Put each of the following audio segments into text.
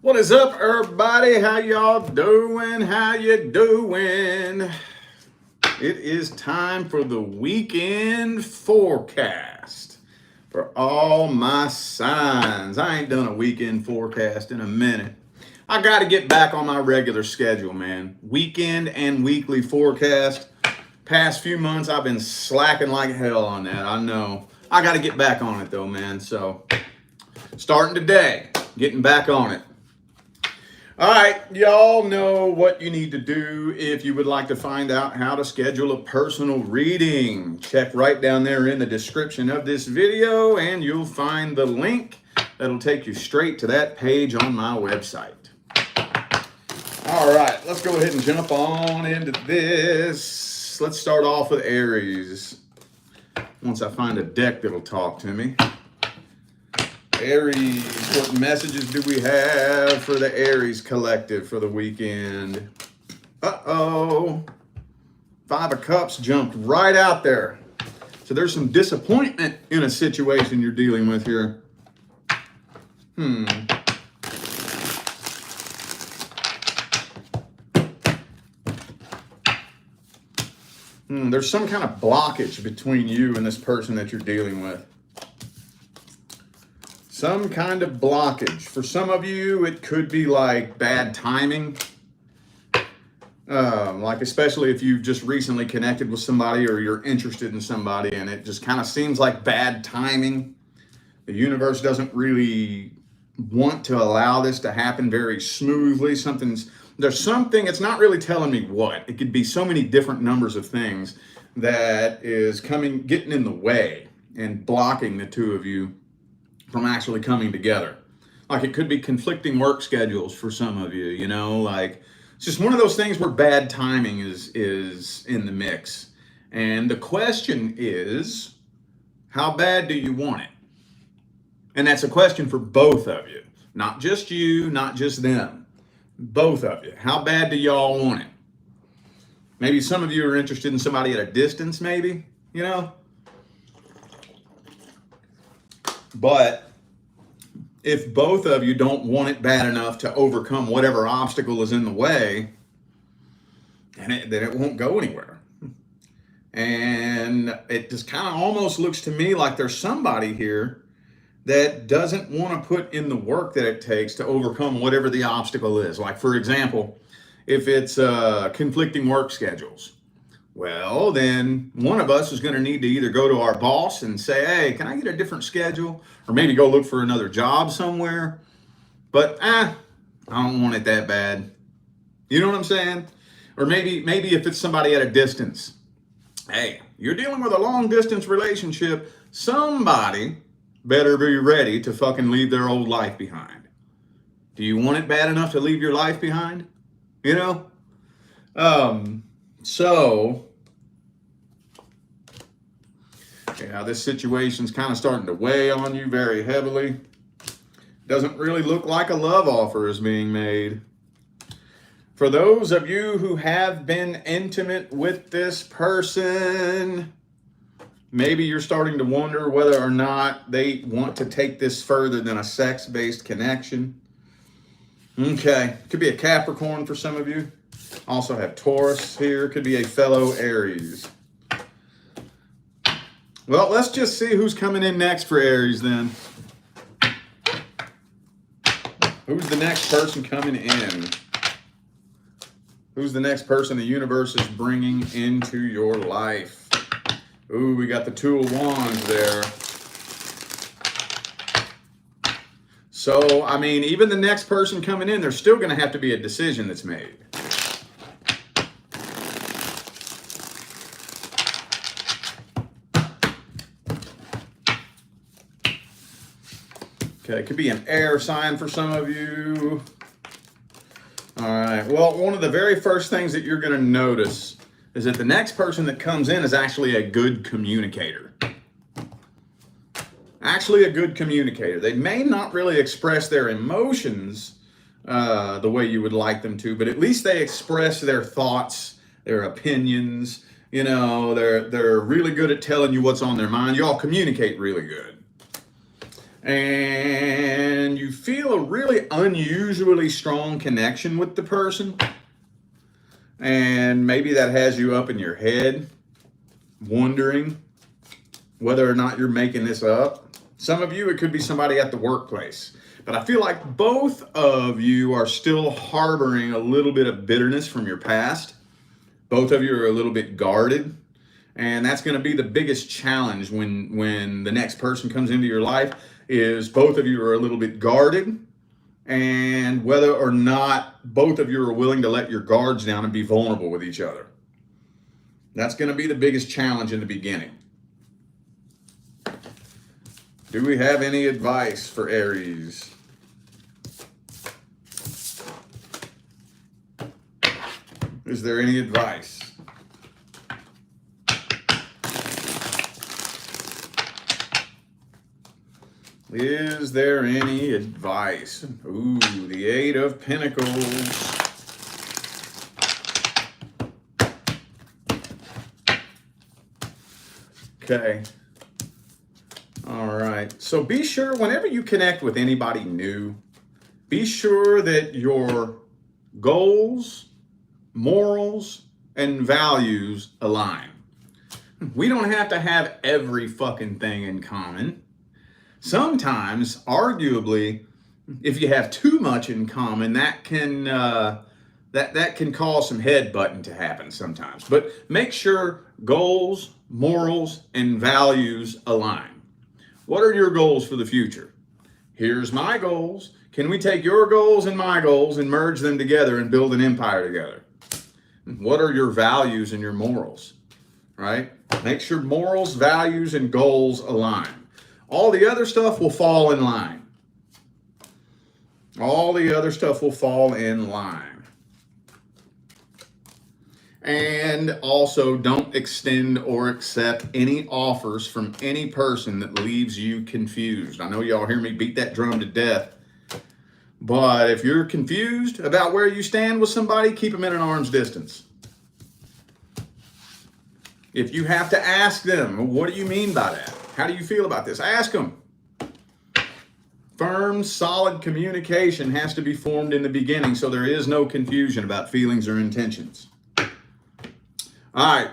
What is up, everybody? How y'all doing? How you doing? It is time for the weekend forecast for all my signs. I ain't done a weekend forecast in a minute. I got to get back on my regular schedule, man. Weekend and weekly forecast. Past few months, I've been slacking like hell on that. I know. I got to get back on it, though, man. So, starting today, getting back on it. All right, y'all know what you need to do if you would like to find out how to schedule a personal reading. Check right down there in the description of this video and you'll find the link that'll take you straight to that page on my website. All right, let's go ahead and jump on into this. Let's start off with Aries. Once I find a deck that'll talk to me. Aries, what messages do we have for the Aries collective for the weekend? Uh-oh. Five of Cups jumped right out there. So there's some disappointment in a situation you're dealing with here. There's some kind of blockage between you and this person that you're dealing with. Some kind of blockage. For some of you, it could be like bad timing. Like especially if you've just recently connected with somebody or you're interested in somebody and it just kind of seems like bad timing. The universe doesn't really want to allow this to happen very smoothly. There's something, it's not really telling me what. It could be so many different numbers of things that is getting in the way and blocking the two of you from actually coming together. Like it could be conflicting work schedules for some of you, you know, like it's just one of those things where bad timing is in the mix. And the question is, how bad do you want it? And that's a question for both of you, not just you, not just them, both of you. How bad do y'all want it? Maybe some of you are interested in somebody at a distance, maybe, you know? But if both of you don't want it bad enough to overcome whatever obstacle is in the way, then it won't go anywhere. And it just kind of almost looks to me like there's somebody here that doesn't want to put in the work that it takes to overcome whatever the obstacle is. Like, for example, if it's conflicting work schedules. Well, then one of us is going to need to either go to our boss and say, hey, can I get a different schedule? Or maybe go look for another job somewhere. But I don't want it that bad. You know what I'm saying? Or maybe if it's somebody at a distance. Hey, you're dealing with a long distance relationship. Somebody better be ready to fucking leave their old life behind. Do you want it bad enough to leave your life behind? You know? So, yeah, this situation's kind of starting to weigh on you very heavily. Doesn't really look like a love offer is being made. For those of you who have been intimate with this person, maybe you're starting to wonder whether or not they want to take this further than a sex-based connection. Okay, could be a Capricorn for some of you. Also have Taurus here, could be a fellow Aries. Well, let's just see who's coming in next for Aries then. Who's the next person coming in? Who's the next person the universe is bringing into your life? Ooh, we got the Two of Wands there. So, I mean, even the next person coming in, there's still going to have to be a decision that's made. Okay, it could be an air sign for some of you. All right, well, one of the very first things that you're going to notice is that the next person that comes in is actually a good communicator. Actually a good communicator. They may not really express their emotions the way you would like them to, but at least they express their thoughts, their opinions. You know, they're really good at telling you what's on their mind. Y'all communicate really good. And you feel a a really unusually strong connection with the person. And maybe that has you up in your head, wondering whether or not you're making this up. Some of you, it could be somebody at the workplace. But I feel like both of you are still harboring a little bit of bitterness from your past. Both of you are a little bit guarded. And that's going to be the biggest challenge when the next person comes into your life, is both of you are a little bit guarded. And whether or not both of you are willing to let your guards down and be vulnerable with each other. That's going to be the biggest challenge in the beginning. Do we have any advice for Aries? Is there any advice? Is there any advice? Ooh, the Eight of Pentacles. Okay. All right. So be sure whenever you connect with anybody new, be sure that your goals, morals, and values align. We don't have to have every fucking thing in common. Sometimes, arguably, if you have too much in common, that can cause some headbutting to happen sometimes. But make sure goals, morals, and values align. What are your goals for the future? Here's my goals. Can we take your goals and my goals and merge them together and build an empire together? What are your values and your morals? Right? Make sure morals, values, and goals align. All the other stuff will fall in line. All the other stuff will fall in line. And also, don't extend or accept any offers from any person that leaves you confused. I know y'all hear me beat that drum to death. But if you're confused about where you stand with somebody, keep them at an arm's distance. If you have to ask them, what do you mean by that? How do you feel about this? Ask them. Firm, solid communication has to be formed in the beginning so there is no confusion about feelings or intentions. All right,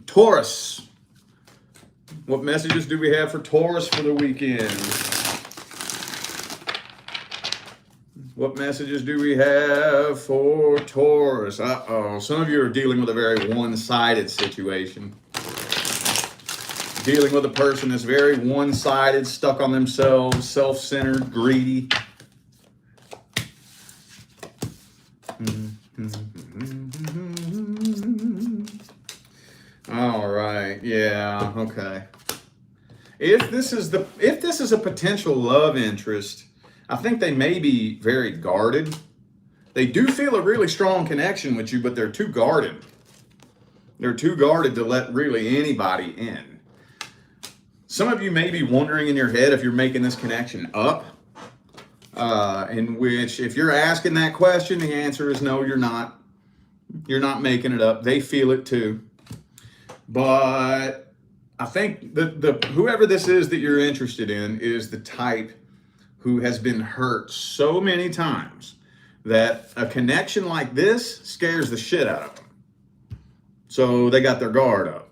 Taurus. What messages do we have for Taurus for the weekend? What messages do we have for Taurus? Uh-oh, some of you are dealing with a very one-sided situation. Dealing with a person that's very one-sided, stuck on themselves, self-centered, greedy. All right, yeah, okay. If this is a potential love interest, I think they may be very guarded. They do feel a really strong connection with you, but they're too guarded. They're too guarded to let really anybody in. Some of you may be wondering in your head if you're making this connection up, in which if you're asking that question, the answer is no, you're not. You're not making it up. They feel it too. But I think whoever this is that you're interested in is the type who has been hurt so many times that a connection like this scares the shit out of them. So they got their guard up.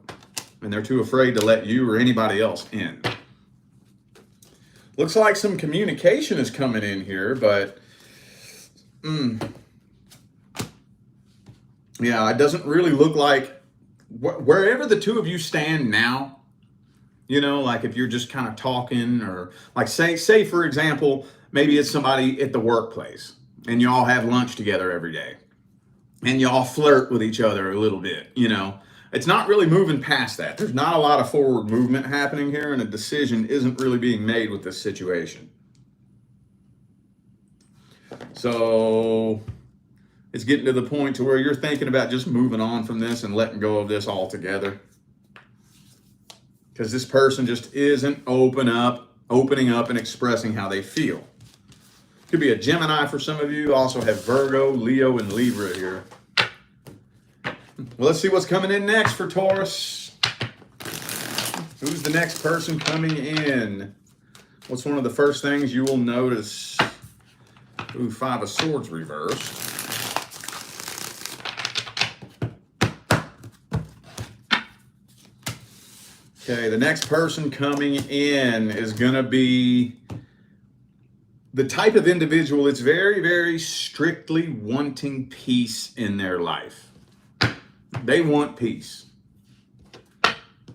And they're too afraid to let you or anybody else in. Looks like some communication is coming in here, but yeah, it doesn't really look like wherever the two of you stand now. You know, like if you're just kind of talking, or like say for example, maybe it's somebody at the workplace and y'all have lunch together every day and y'all flirt with each other a little bit, you know. It's not really moving past that. There's not a lot of forward movement happening here, and a decision isn't really being made with this situation. So it's getting to the point to where you're thinking about just moving on from this and letting go of this altogether. Because this person just isn't opening up and expressing how they feel. Could be a Gemini for some of you. Also have Virgo, Leo, and Libra here. Well, let's see what's coming in next for Taurus. Who's the next person coming in? What's one of the first things you will notice? Ooh, Five of Swords reversed. Okay, the next person coming in is going to be the type of individual that's very, very strictly wanting peace in their life. They want peace.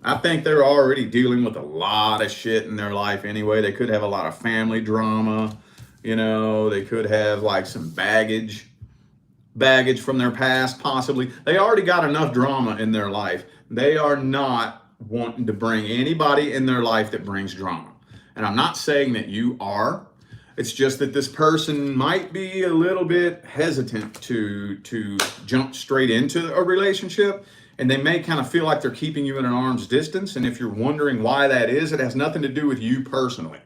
I think they're already dealing with a lot of shit in their life anyway. They could have a lot of family drama. You know, they could have like some baggage from their past, possibly. They already got enough drama in their life. They are not wanting to bring anybody in their life that brings drama. And I'm not saying that you are. It's just that this person might be a little bit hesitant to jump straight into a relationship, and they may kind of feel like they're keeping you at an arm's distance. And if you're wondering why that is, it has nothing to do with you personally.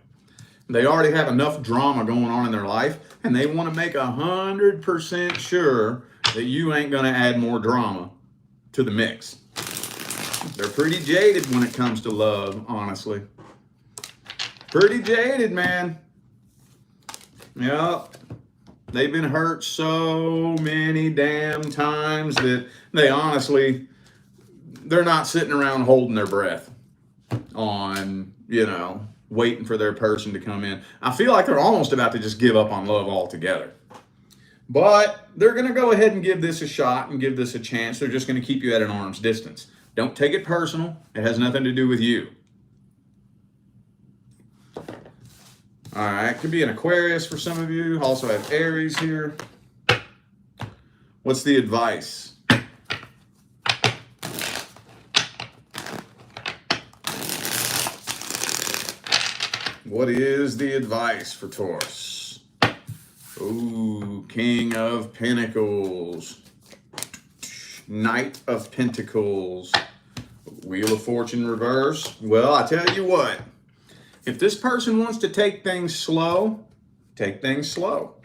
They already have enough drama going on in their life, and they want to make 100% sure that you ain't going to add more drama to the mix. They're pretty jaded when it comes to love, honestly. Pretty jaded, man. Yep. They've been hurt so many damn times that they honestly, they're not sitting around holding their breath on, you know, waiting for their person to come in. I feel like they're almost about to just give up on love altogether. But they're going to go ahead and give this a shot and give this a chance. They're just going to keep you at an arm's distance. Don't take it personal. It has nothing to do with you. All right, could be an Aquarius for some of you. Also have Aries here. What's the advice? What is the advice for Taurus? Ooh, King of Pentacles. Knight of Pentacles. Wheel of Fortune reverse. Well, I tell you what. If this person wants to take things slow, take things slow.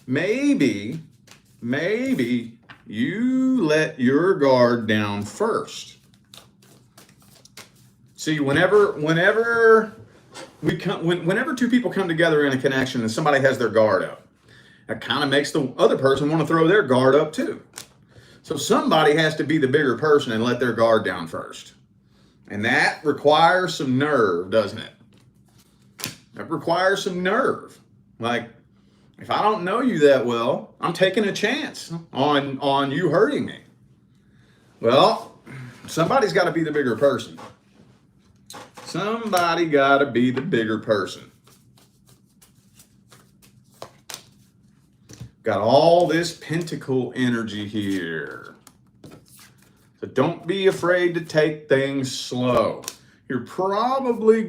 Maybe you let your guard down first. See, whenever two people come together in a connection and somebody has their guard up, that kind of makes the other person want to throw their guard up too. So somebody has to be the bigger person and let their guard down first. And that requires some nerve, doesn't it? That requires some nerve. Like, if I don't know you that well, I'm taking a chance on you hurting me. Well, somebody's got to be the bigger person. Somebody got to be the bigger person. Got all this pentacle energy here. So don't be afraid to take things slow. It's probably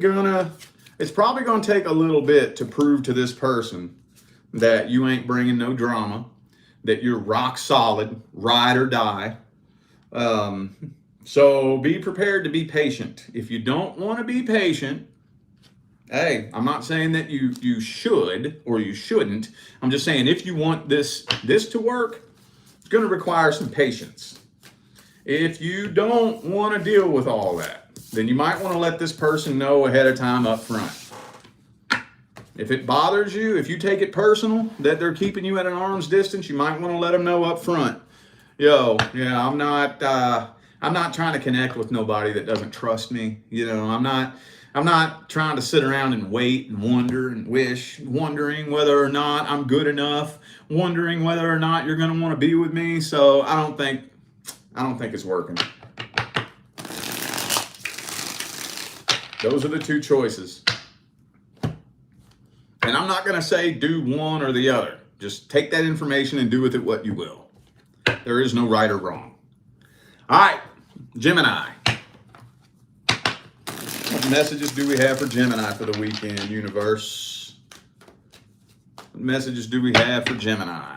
gonna take a little bit to prove to this person that you ain't bringing no drama, that you're rock solid, ride or die. So be prepared to be patient. If you don't want to be patient, hey, I'm not saying that you should or you shouldn't. I'm just saying if you want this to work, it's going to require some patience. If you don't want to deal with all that, then you might want to let this person know ahead of time up front. If it bothers you, if you take it personal that they're keeping you at an arm's distance, you might want to let them know up front. I'm not trying to connect with nobody that doesn't trust me. I'm not trying to sit around and wait and wonder and wondering whether or not I'm good enough, wondering whether or not you're going to want to be with me. So I don't think it's working. Those are the two choices. And I'm not going to say do one or the other. Just take that information and do with it what you will. There is no right or wrong. All right, Gemini. What messages do we have for Gemini for the weekend, universe? What messages do we have for Gemini?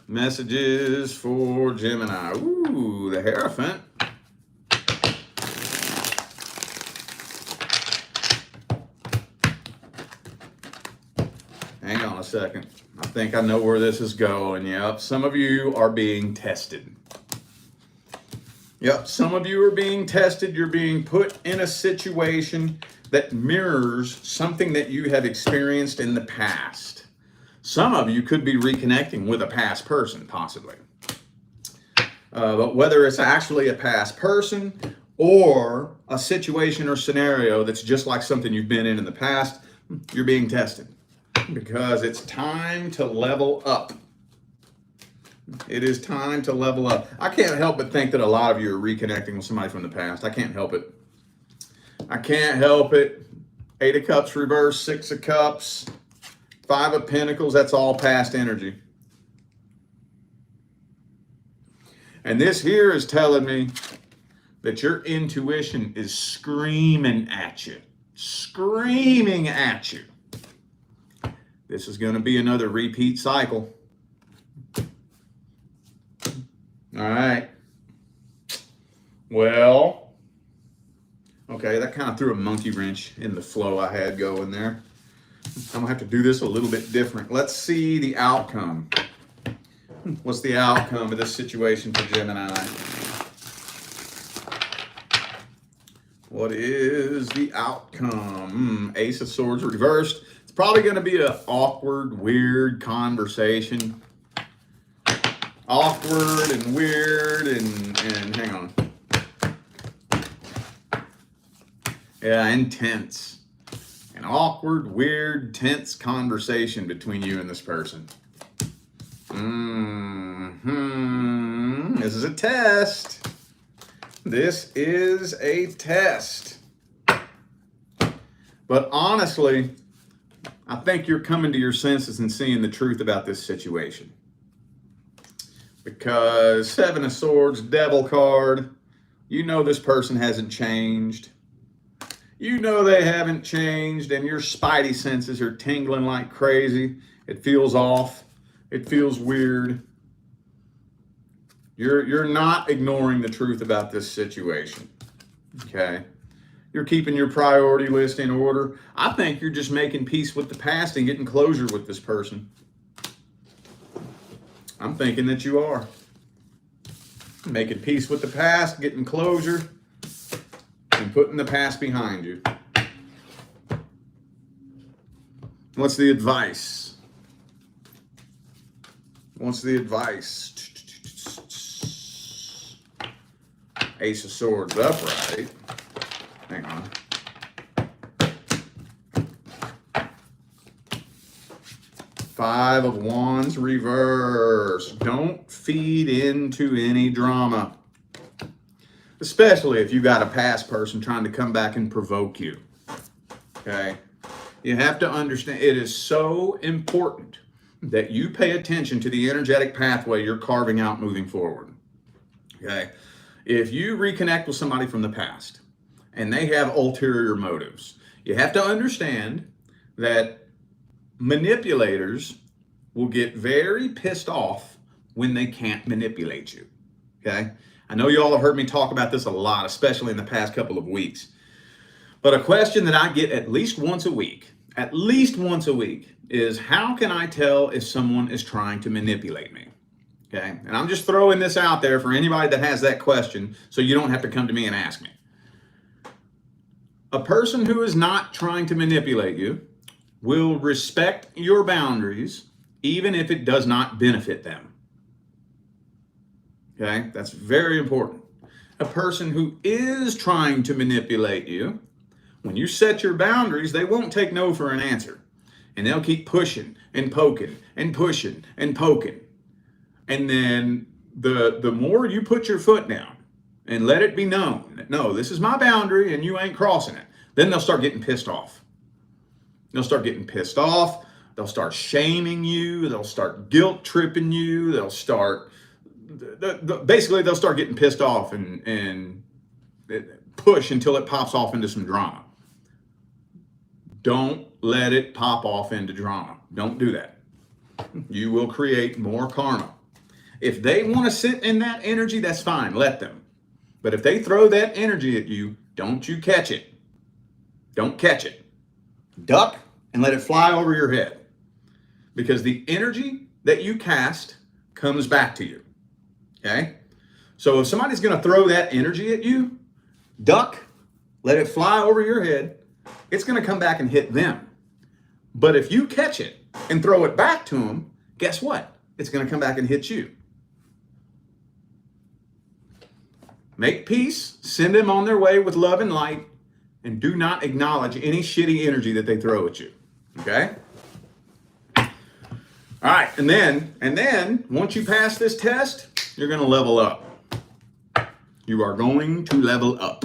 Messages for Gemini. Ooh, the Hierophant. Hang on a second. I think I know where this is going. Yep, some of you are being tested. Yep, some of you are being tested. You're being put in a situation that mirrors something that you have experienced in the past. Some of you could be reconnecting with a past person, possibly. But whether it's actually a past person or a situation or scenario that's just like something you've been in the past, you're being tested because it's time to level up. It is time to level up. I can't help but think that a lot of you are reconnecting with somebody from the past. I can't help it. I can't help it. 8 of Cups reverse, 6 of Cups, 5 of Pentacles, that's all past energy. And this here is telling me that your intuition is screaming at you. Screaming at you. This is going to be another repeat cycle. All right. Well, okay, that kind of threw a monkey wrench in the flow I had going there. I'm going to have to do this a little bit different. Let's see the outcome. What's the outcome of this situation for Gemini? What is the outcome? Ace of Swords reversed. It's probably going to be an awkward, weird conversation. Awkward and weird and hang on. Yeah, intense. An awkward, weird, tense conversation between you and this person. This is a test. This is a test. But honestly, I think you're coming to your senses and seeing the truth about this situation. Because 7 of Swords, Devil card, you know this person hasn't changed. You know they haven't changed, and your spidey senses are tingling like crazy. It feels off. It feels weird. You're not ignoring the truth about this situation, okay? You're keeping your priority list in order. I think you're just making peace with the past and getting closure with this person. I'm thinking that you are. Making peace with the past, getting closure, and putting the past behind you. What's the advice? What's the advice? Ace of Swords upright. Hang on. Five of Wands reverse. Don't feed into any drama. Especially if you got a past person trying to come back and provoke you. Okay? You have to understand, it is so important that you pay attention to the energetic pathway you're carving out moving forward. Okay? If you reconnect with somebody from the past and they have ulterior motives, you have to understand that manipulators will get very pissed off when they can't manipulate you. Okay? I know you all have heard me talk about this a lot, especially in the past couple of weeks. But a question that I get at least once a week is, how can I tell if someone is trying to manipulate me? Okay? And I'm just throwing this out there for anybody that has that question so you don't have to come to me and ask me. A person who is not trying to manipulate you will respect your boundaries even if it does not benefit them. Okay? That's very important. A person who is trying to manipulate you, when you set your boundaries, they won't take no for an answer. And they'll keep pushing and poking and pushing and poking. And then the more you put your foot down and let it be known that, no, this is my boundary and you ain't crossing it, then they'll start getting pissed off. They'll start getting pissed off. They'll start shaming you. They'll start guilt tripping you. They'll start, basically they'll start getting pissed off and push until it pops off into some drama. Don't let it pop off into drama. Don't do that. You will create more karma. If they want to sit in that energy, that's fine. Let them. But if they throw that energy at you, don't you catch it. Don't catch it. Duck and let it fly over your head. Because the energy that you cast comes back to you. Okay? So if somebody's going to throw that energy at you, duck, let it fly over your head. It's going to come back and hit them. But if you catch it and throw it back to them, guess what? It's going to come back and hit you. Make peace, send them on their way with love and light, and do not acknowledge any shitty energy that they throw at you. Okay? All right, and then once you pass this test, you're going to level up. You are going to level up.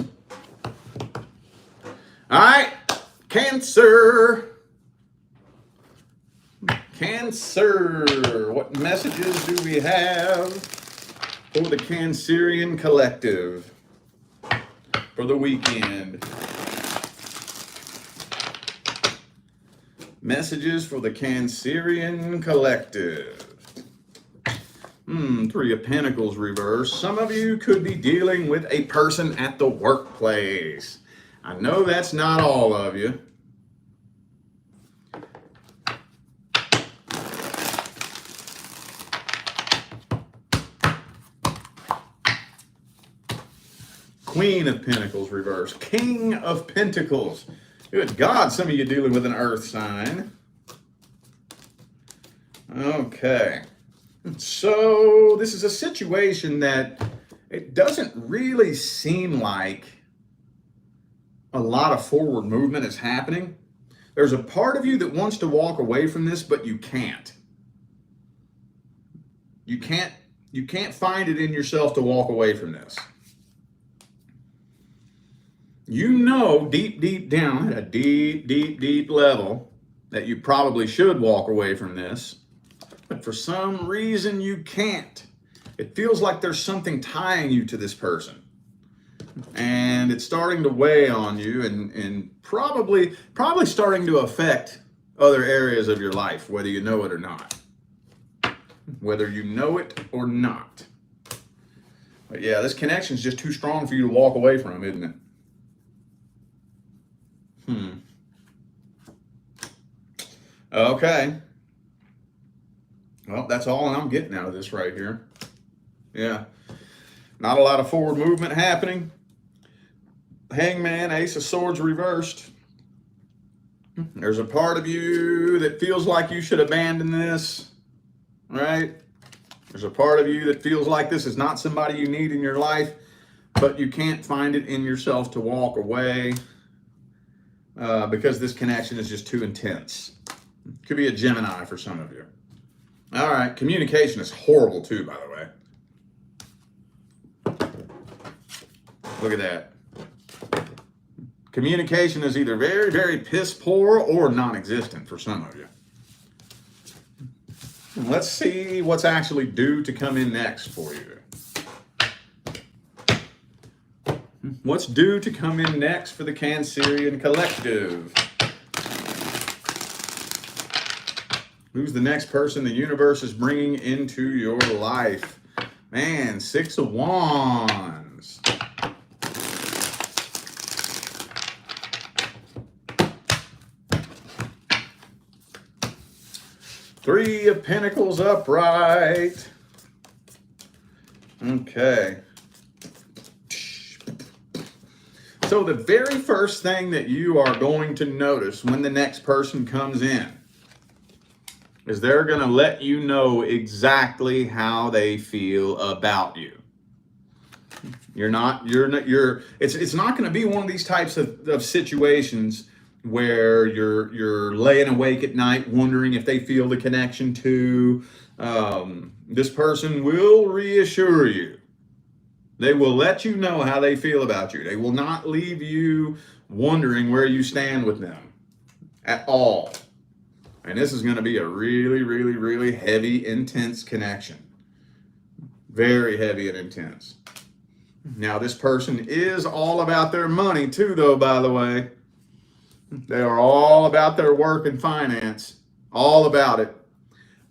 All right, Cancer. Cancer. What messages do we have for the Cancerian collective for the weekend? Messages for the Cancerian collective. Three of Pentacles reverse. Some of you could be dealing with a person at the workplace. I know that's not all of you. Queen of Pentacles reverse. King of Pentacles. Good God, some of you dealing with an earth sign. Okay. So this is a situation that it doesn't really seem like a lot of forward movement is happening. There's a part of you that wants to walk away from this, but you can't. You can't find it in yourself to walk away from this. You know deep, deep down at a deep, deep, deep level that you probably should walk away from this, but for some reason you can't. It feels like there's something tying you to this person. And it's starting to weigh on you and probably starting to affect other areas of your life, whether you know it or not. Whether you know it or not. But yeah, this connection is just too strong for you to walk away from, isn't it? Okay. Well, that's all I'm getting out of this right here. Yeah. Not a lot of forward movement happening. Hangman, Ace of Swords reversed. There's a part of you that feels like you should abandon this, right? There's a part of you that feels like this is not somebody you need in your life, but you can't find it in yourself to walk away because this connection is just too intense. Could be a Gemini for some of you. All right, communication is horrible too, by the way. Look at that. Communication is either very, very piss poor or non-existent for some of you. Let's see what's actually due to come in next for you. What's due to come in next for the Cancerian collective? Who's the next person the universe is bringing into your life? Man, Six of Wands. Three of Pentacles upright. Okay. So the very first thing that you are going to notice when the next person comes in is they're going to let you know exactly how they feel about you. It's not going to be one of these types of situations where you're laying awake at night wondering if they feel the connection to. This person will reassure you. They will let you know how they feel about you. They will not leave you wondering where you stand with them at all. And this is going to be a really, really, really heavy, intense connection. Very heavy and intense. Now, this person is all about their money too, though, by the way. They are all about their work and finance. All about it.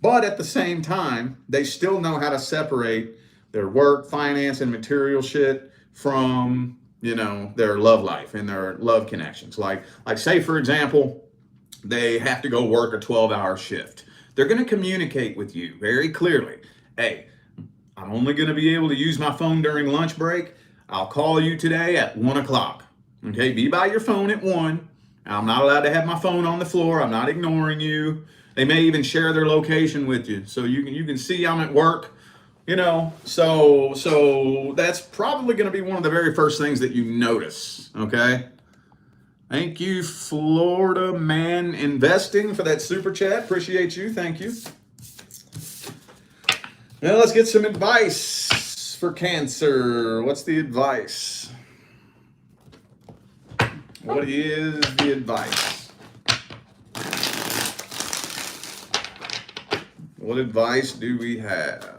But at the same time, they still know how to separate their work, finance, and material shit from, their love life and their love connections. Like say, for example, they have to go work a 12-hour shift. They're going to communicate with you very clearly. Hey, I'm only going to be able to use my phone during lunch break. I'll call you today at 1 o'clock. Okay, be by your phone at 1. I'm not allowed to have my phone on the floor. I'm not ignoring you. They may even share their location with you, so you can see I'm at work. You know, so that's probably going to be one of the very first things that you notice. Okay. Thank you, Florida Man Investing, for that super chat. Appreciate you. Thank you. Now let's get some advice for Cancer. What's the advice? What is the advice? What advice do we have?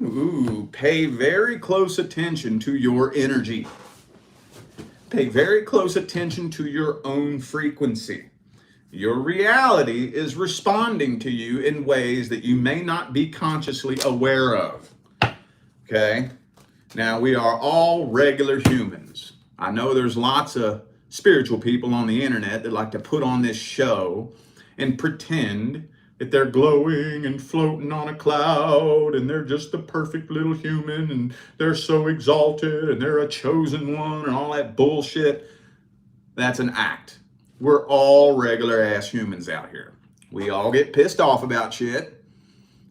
Ooh, pay very close attention to your energy. Pay very close attention to your own frequency. Your reality is responding to you in ways that you may not be consciously aware of. Okay? Now, we are all regular humans. I know there's lots of spiritual people on the internet that like to put on this show and pretend that they're glowing and floating on a cloud and they're just the perfect little human and they're so exalted and they're a chosen one and all that bullshit. That's an act. We're all regular ass humans out here. We all get pissed off about shit.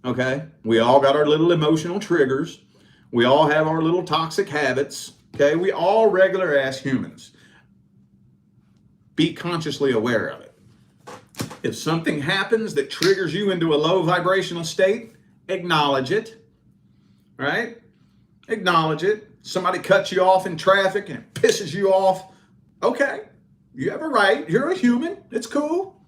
Okay? We all got our little emotional triggers. We all have our little toxic habits. Okay? We all regular ass humans. Be consciously aware of it. If something happens that triggers you into a low vibrational state, acknowledge it. Right? Acknowledge it. Somebody cuts you off in traffic and it pisses you off. Okay. You have a right. You're a human. It's cool.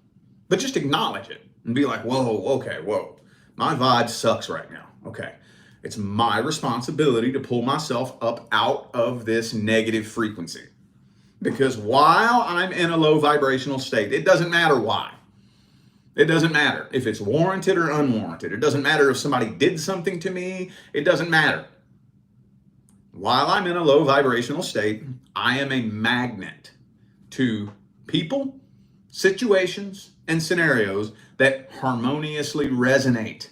But just acknowledge it and be like, whoa, okay, whoa. My vibe sucks right now. Okay. It's my responsibility to pull myself up out of this negative frequency. Because while I'm in a low vibrational state, it doesn't matter why. It doesn't matter if it's warranted or unwarranted. It doesn't matter if somebody did something to me. It doesn't matter. While I'm in a low vibrational state, I am a magnet to people, situations, and scenarios that harmoniously resonate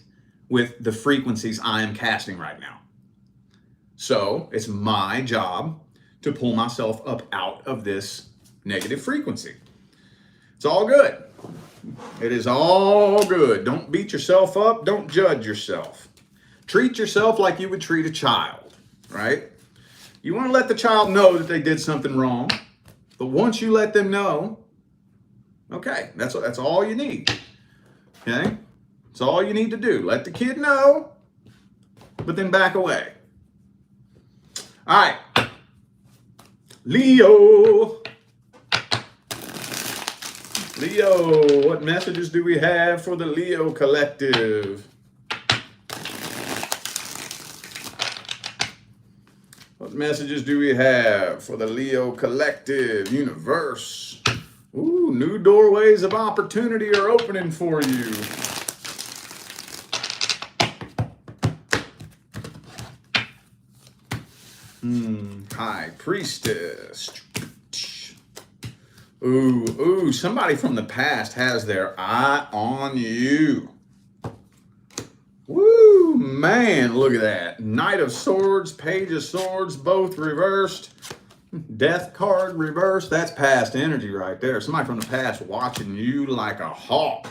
with the frequencies I am casting right now. So it's my job to pull myself up out of this negative frequency. It's all good. It is all good. Don't beat yourself up. Don't judge yourself. Treat yourself like you would treat a child, right? You want to let the child know that they did something wrong. But once you let them know, okay, that's all you need. Okay? That's all you need to do. Let the kid know, but then back away. All right. Leo. Leo, what messages do we have for the Leo collective? What messages do we have for the Leo collective universe? Ooh, new doorways of opportunity are opening for you. High Priestess. Ooh, somebody from the past has their eye on you. Woo, man, look at that. Knight of Swords, Page of Swords, both reversed. Death card reversed. That's past energy right there. Somebody from the past watching you like a hawk.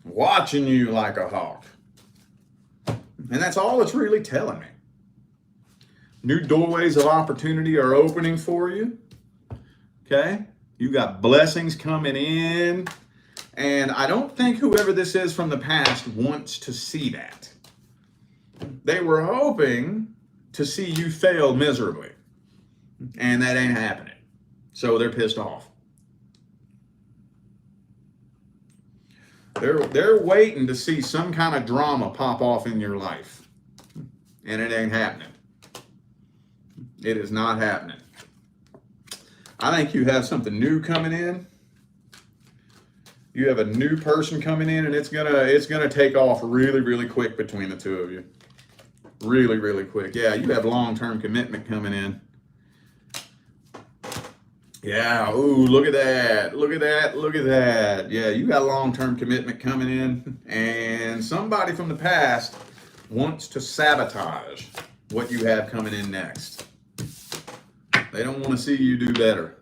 Watching you like a hawk. And that's all it's really telling me. New doorways of opportunity are opening for you. Okay? You got blessings coming in. And I don't think whoever this is from the past wants to see that. They were hoping to see you fail miserably. And that ain't happening. So they're pissed off. They're waiting to see some kind of drama pop off in your life. And it ain't happening. It is not happening. I think you have something new coming in. You have a new person coming in, and it's gonna take off really, really quick between the two of you. Really, really quick. Yeah, you have long-term commitment coming in. Yeah, ooh, look at that. Look at that. Look at that. Yeah, you got a long-term commitment coming in, and somebody from the past wants to sabotage what you have coming in next. They don't want to see you do better.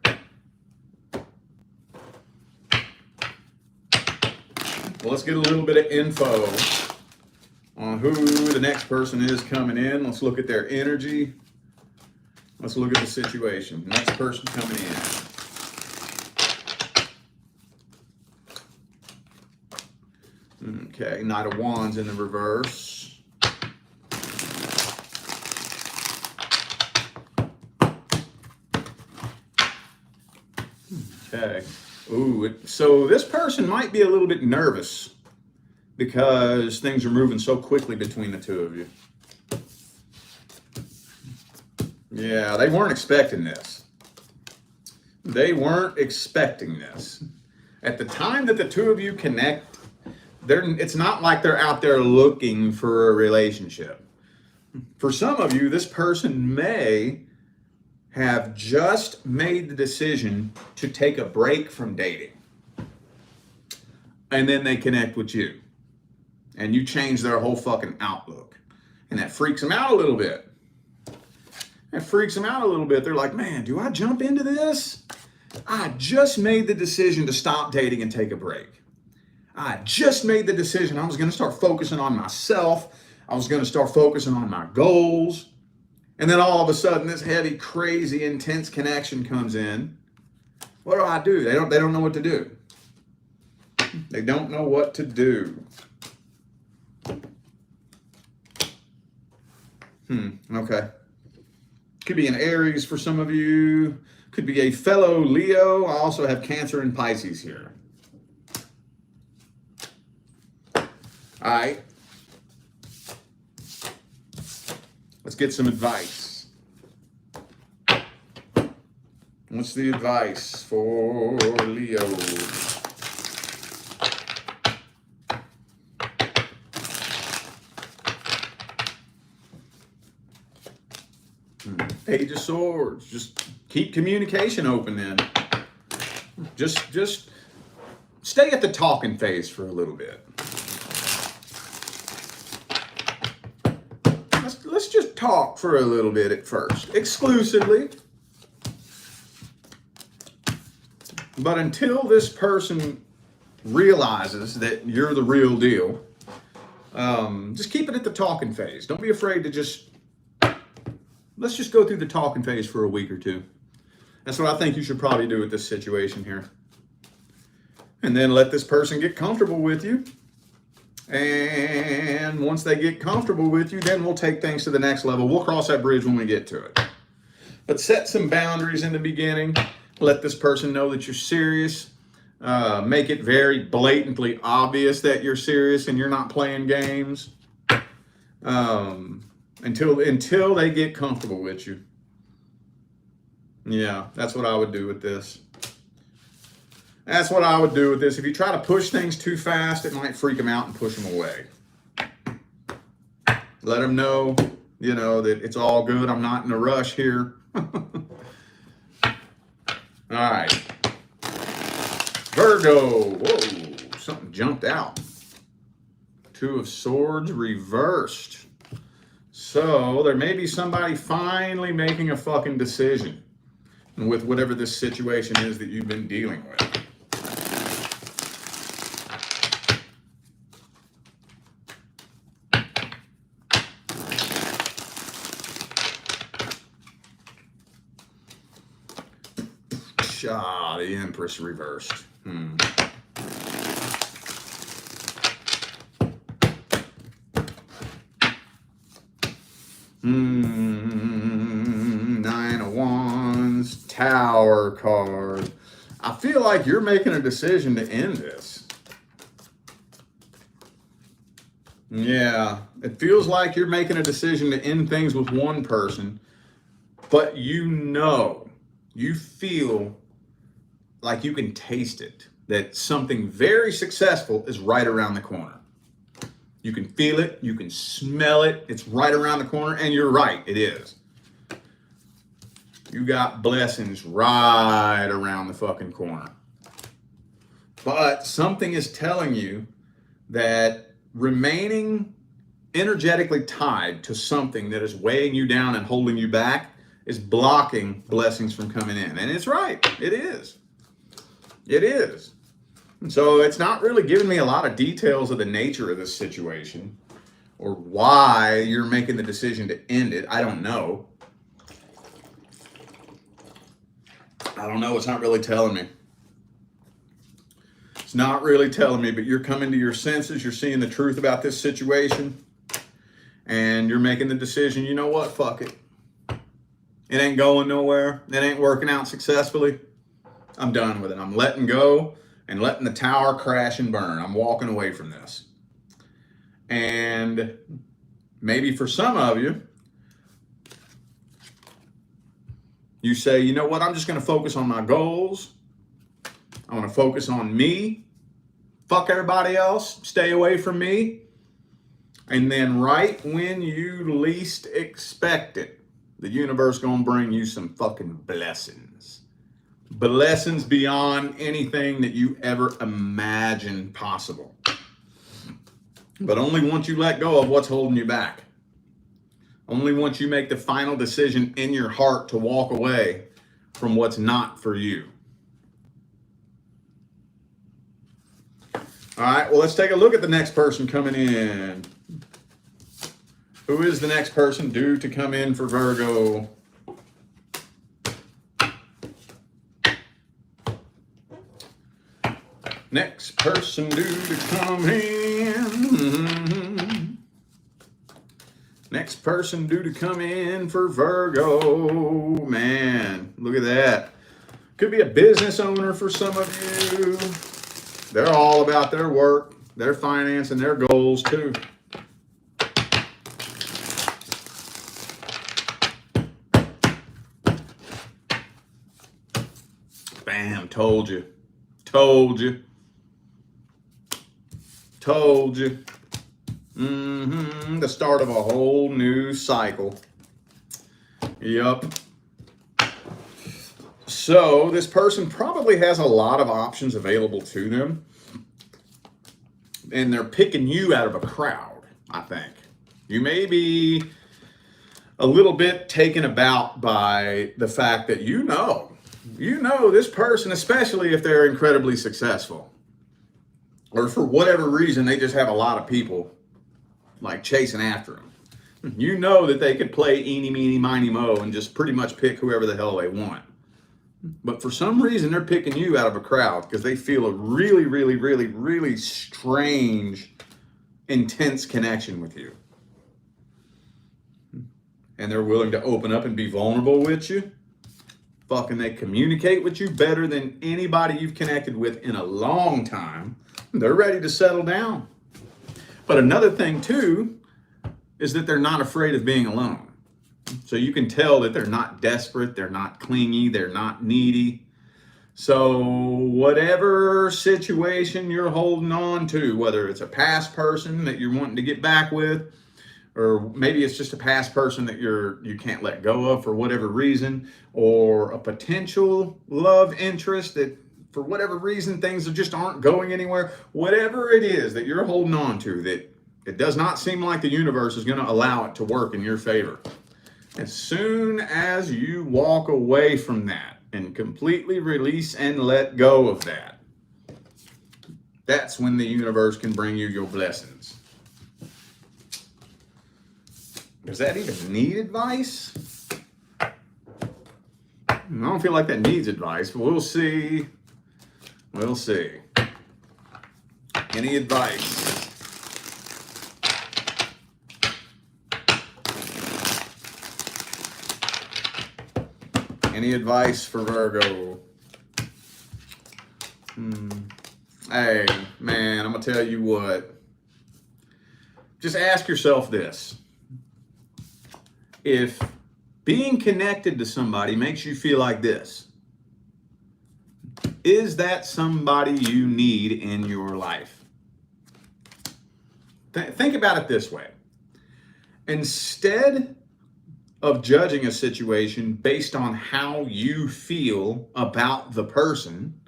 Well, let's get a little bit of info on who the next person is coming in. Let's look at their energy. Let's look at the situation. Next person coming in. Okay, Knight of Wands in the reverse. Okay. Ooh, so this person might be a little bit nervous because things are moving so quickly between the two of you. Yeah, they weren't expecting this. They weren't expecting this. At the time that the two of you connect, it's not like they're out there looking for a relationship. For some of you, this person may have just made the decision to take a break from dating. And then they connect with you. And you change their whole fucking outlook. And that freaks them out a little bit. That freaks them out a little bit. They're like, man, do I jump into this? I just made the decision to stop dating and take a break. I just made the decision I was going to start focusing on myself. I was going to start focusing on my goals. And then all of a sudden, this heavy, crazy, intense connection comes in. What do? They don't know what to do. They don't know what to do. Okay. Could be an Aries for some of you. Could be a fellow Leo. I also have Cancer and Pisces here. All right. Let's get some advice. What's the advice for Leo? Page of Swords. Just keep communication open then. Just stay at the talking phase for a little bit. Let's just talk for a little bit at first, exclusively. But until this person realizes that you're the real deal, just keep it at the talking phase. Don't be afraid to let's just go through the talking phase for a week or two. That's what I think you should probably do with this situation here. And then let this person get comfortable with you. And once they get comfortable with you, then we'll take things to the next level. We'll cross that bridge when we get to it. But set some boundaries in the beginning. Let this person know that you're serious. Make it very blatantly obvious that you're serious and you're not playing games. Until they get comfortable with you. Yeah, that's what I would do with this. That's what I would do with this. If you try to push things too fast, it might freak them out and push them away. Let them know, that it's all good. I'm not in a rush here. All right. Virgo. Whoa, something jumped out. Two of Swords reversed. So there may be somebody finally making a fucking decision with whatever this situation is that you've been dealing with. The Empress reversed. 9 of Wands, Tower card. I feel like you're making a decision to end this. Yeah, it feels like you're making a decision to end things with one person, but you feel like you can taste it, that something very successful is right around the corner. You can feel it, you can smell it, it's right around the corner, and you're right, it is. You got blessings right around the fucking corner. But something is telling you that remaining energetically tied to something that is weighing you down and holding you back is blocking blessings from coming in. And it's right. It is. It is. And so it's not really giving me a lot of details of the nature of this situation or why you're making the decision to end it. I don't know. I don't know. It's not really telling me. It's not really telling me, but you're coming to your senses. You're seeing the truth about this situation. And you're making the decision, you know what? Fuck it. It ain't going nowhere. It ain't working out successfully. I'm done with it. I'm letting go and letting the tower crash and burn. I'm walking away from this. And maybe for some of you, you say, you know what? I'm just going to focus on my goals. I want to focus on me. Fuck everybody else. Stay away from me. And then right when you least expect it, the universe going to bring you some fucking blessings. Blessings beyond anything that you ever imagined possible. But only once you let go of what's holding you back. Only once you make the final decision in your heart to walk away from what's not for you. All right, well, let's take a look at the next person coming in. Who is the next person due to come in for Virgo? Next person due to come in. Next person due to come in for Virgo. Man, look at that. Could be a business owner for some of you. They're all about their work, their finance, and their goals too. Bam, told you. Told you. Told you. The start of a whole new cycle. Yup. So this person probably has a lot of options available to them. And they're picking you out of a crowd, I think. You may be a little bit taken aback by the fact that you know this person, especially if they're incredibly successful. Or for whatever reason, they just have a lot of people like chasing after them. You know that they could play eeny, meeny, miny, mo and just pretty much pick whoever the hell they want. But for some reason, they're picking you out of a crowd because they feel a really, really, really, really strange, intense connection with you. And they're willing to open up and be vulnerable with you. Fucking they communicate with you better than anybody you've connected with in a long time. They're ready to settle down. But another thing too is that they're not afraid of being alone. So you can tell that they're not desperate, they're not clingy, they're not needy. So whatever situation you're holding on to, whether it's a past person that you're wanting to get back with, or maybe it's just a past person that you can't let go of for whatever reason, or a potential love interest that for whatever reason things just aren't going anywhere, whatever it is that you're holding on to that it does not seem like the universe is going to allow it to work in your favor. As soon as you walk away from that and completely release and let go of that, that's when the universe can bring you your blessings. Does that even need advice? I don't feel like that needs advice, but we'll see. We'll see. Any advice? Any advice for Virgo? Hey, man, I'm going to tell you what. Just ask yourself this. If being connected to somebody makes you feel like this, is that somebody you need in your life? Think about it this way. Instead of judging a situation based on how you feel about the person.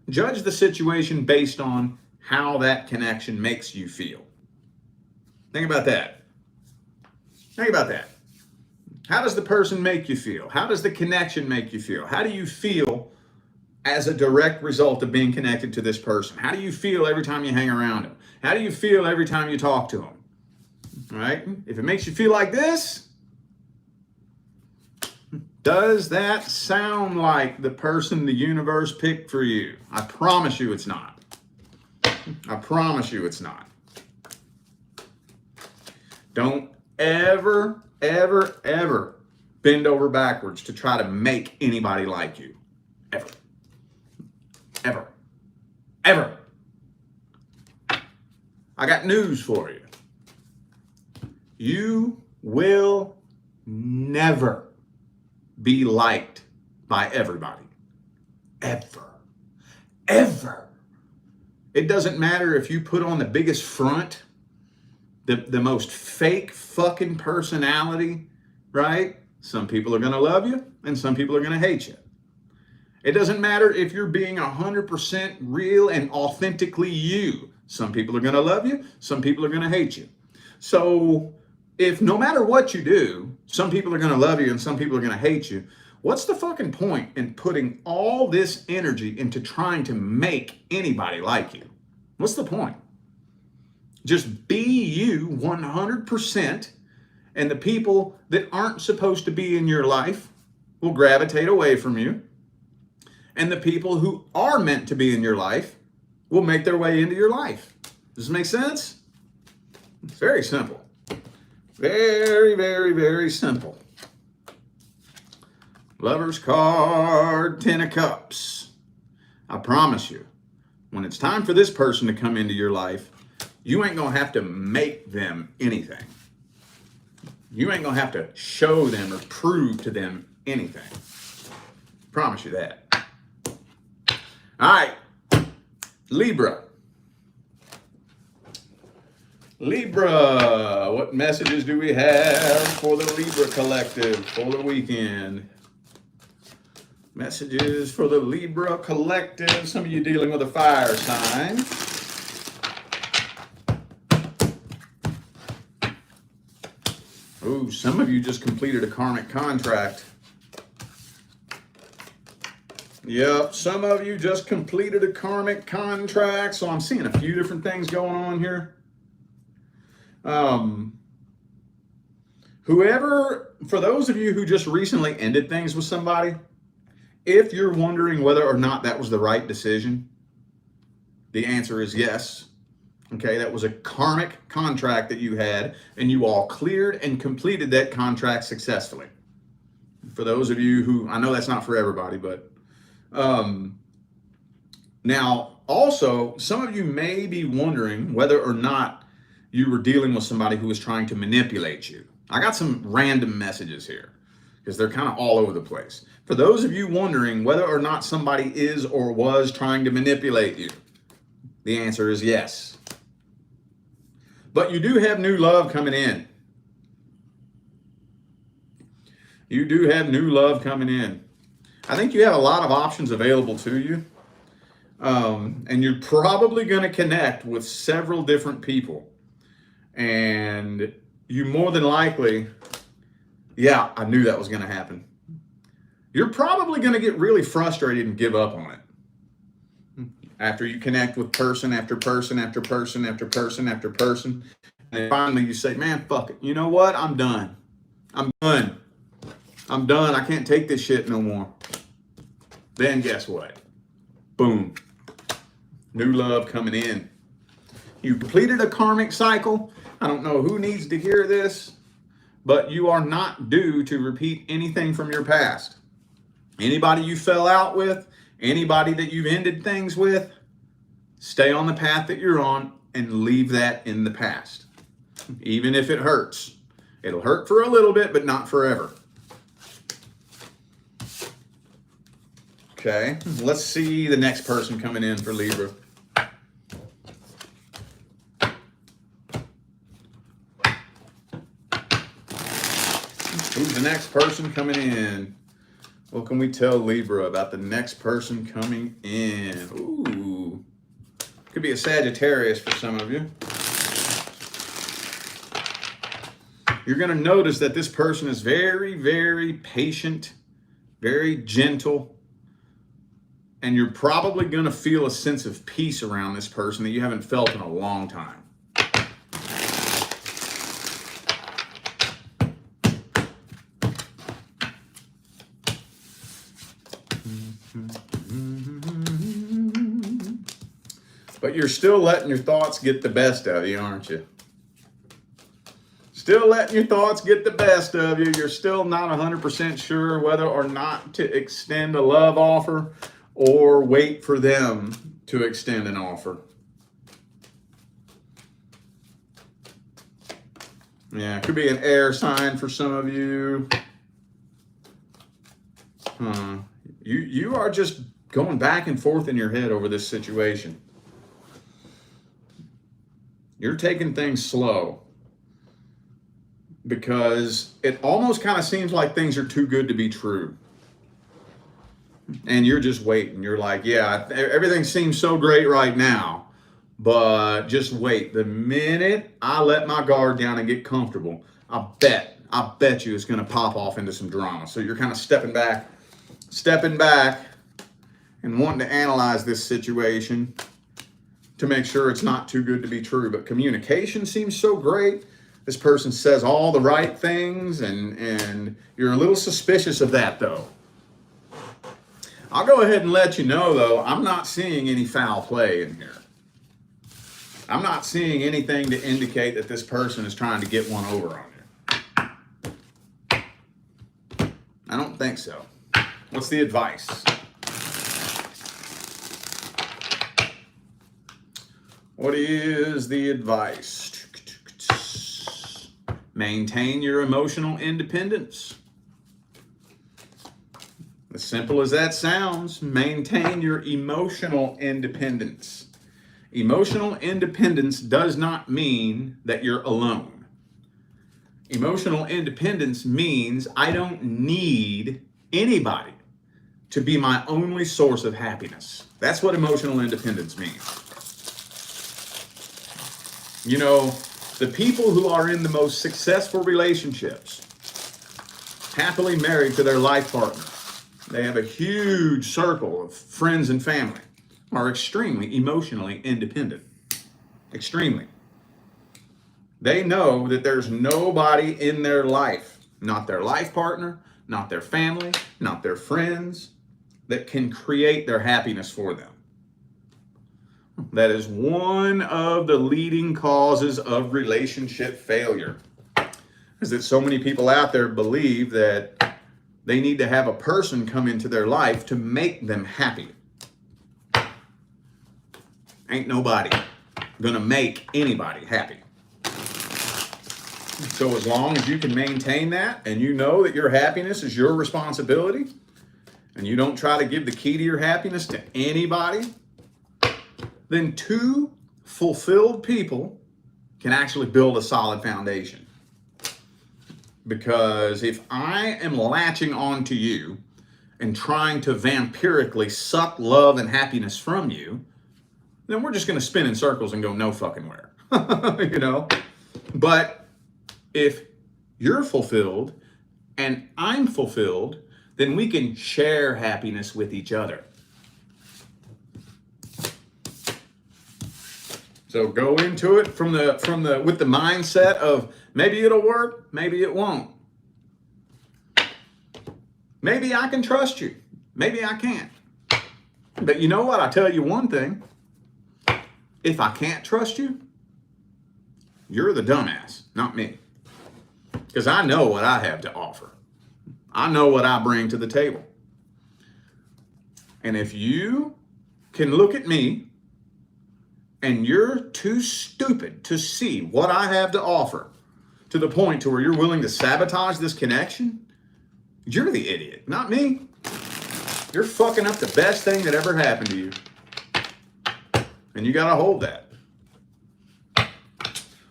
Judge the situation based on how that connection makes you feel. Think about that. Think about that. How does the person make you feel? How does the connection make you feel? How do you feel as a direct result of being connected to this person? How do you feel every time you hang around them? How do you feel every time you talk to them? All right? If it makes you feel like this, does that sound like the person the universe picked for you? I promise you it's not. I promise you it's not. Don't ever, ever, ever bend over backwards to try to make anybody like you. Ever. Ever. Ever. I got news for you. You will never be liked by everybody. Ever. Ever. It doesn't matter if you put on the biggest front, the most fake fucking personality, right? Some people are going to love you and some people are going to hate you. It doesn't matter if you're being 100% real and authentically you. Some people are going to love you, some people are going to hate you. So if no matter what you do, some people are going to love you and some people are going to hate you, what's the fucking point in putting all this energy into trying to make anybody like you? What's the point? Just be you 100%, and the people that aren't supposed to be in your life will gravitate away from you. And the people who are meant to be in your life will make their way into your life. Does this make sense? It's very simple. Very, very, very simple. Lover's card, 10 of Cups. I promise you, when it's time for this person to come into your life, you ain't going to have to make them anything. You ain't going to have to show them or prove to them anything. Promise you that. All right, Libra. Libra, what messages do we have for the Libra collective for the weekend? Messages for the Libra collective. Some of you dealing with a fire sign. Ooh, some of you just completed a karmic contract. Yep, some of you just completed a karmic contract. So I'm seeing a few different things going on here. For those of you who just recently ended things with somebody, if you're wondering whether or not that was the right decision, the answer is yes. Okay, that was a karmic contract that you had, and you all cleared and completed that contract successfully. For those of you who, I know that's not for everybody, but now also, some of you may be wondering whether or not you were dealing with somebody who was trying to manipulate you. I got some random messages here because they're kind of all over the place. For those of you wondering whether or not somebody is or was trying to manipulate you, the answer is yes. But you do have new love coming in. You do have new love coming in. I think you have a lot of options available to you. And you're probably going to connect with several different people. And you more than likely, yeah, I knew that was going to happen. You're probably going to get really frustrated and give up on it. After you connect with person after person after person after person after person. And then finally you say, man, fuck it. You know what? I'm done. I'm done. I'm done. I can't take this shit no more. Then guess what? Boom. New love coming in. You completed a karmic cycle. I don't know who needs to hear this, but you are not due to repeat anything from your past. Anybody you fell out with, anybody that you've ended things with, stay on the path that you're on and leave that in the past. Even if it hurts. It'll hurt for a little bit, but not forever. Okay, let's see the next person coming in for Libra. Who's the next person coming in? What can we tell Libra about the next person coming in? Ooh, could be a Sagittarius for some of you. You're going to notice that this person is very, very patient, very gentle, and you're probably going to feel a sense of peace around this person that you haven't felt in a long time. But you're still letting your thoughts get the best of you, aren't you? Still letting your thoughts get the best of you. You're still not 100% sure whether or not to extend a love offer or wait for them to extend an offer. Yeah, it could be an air sign for some of you. You are just going back and forth in your head over this situation. You're taking things slow because it almost kind of seems like things are too good to be true. And you're just waiting. You're like, yeah, everything seems so great right now, but just wait. The minute I let my guard down and get comfortable, I bet you it's going to pop off into some drama. So you're kind of stepping back and wanting to analyze this situation to make sure it's not too good to be true. But communication seems so great. This person says all the right things, and you're a little suspicious of that, though. I'll go ahead and let you know, though, I'm not seeing any foul play in here. I'm not seeing anything to indicate that this person is trying to get one over on you. I don't think so. What's the advice? What is the advice? Maintain your emotional independence. As simple as that sounds, maintain your emotional independence. Emotional independence does not mean that you're alone. Emotional independence means I don't need anybody to be my only source of happiness. That's what emotional independence means. You know, the people who are in the most successful relationships, happily married to their life partner, they have a huge circle of friends and family, are extremely emotionally independent. Extremely. They know that there's nobody in their life, not their life partner, not their family, not their friends, that can create their happiness for them. That is one of the leading causes of relationship failure. Is that so many people out there believe that they need to have a person come into their life to make them happy. Ain't nobody gonna make anybody happy. So as long as you can maintain that and you know that your happiness is your responsibility and you don't try to give the key to your happiness to anybody, then two fulfilled people can actually build a solid foundation. Because if I am latching on to you and trying to vampirically suck love and happiness from you, then we're just going to spin in circles and go no fucking where. You know? But if you're fulfilled and I'm fulfilled, then we can share happiness with each other. So go into it with the mindset of maybe it'll work, maybe it won't. Maybe I can trust you, maybe I can't. But you know what? I tell you one thing. If I can't trust you, you're the dumbass, not me. Because I know what I have to offer. I know what I bring to the table. And if you can look at me and you're too stupid to see what I have to offer to the point to where you're willing to sabotage this connection, you're the idiot, not me. You're fucking up the best thing that ever happened to you. And you gotta hold that.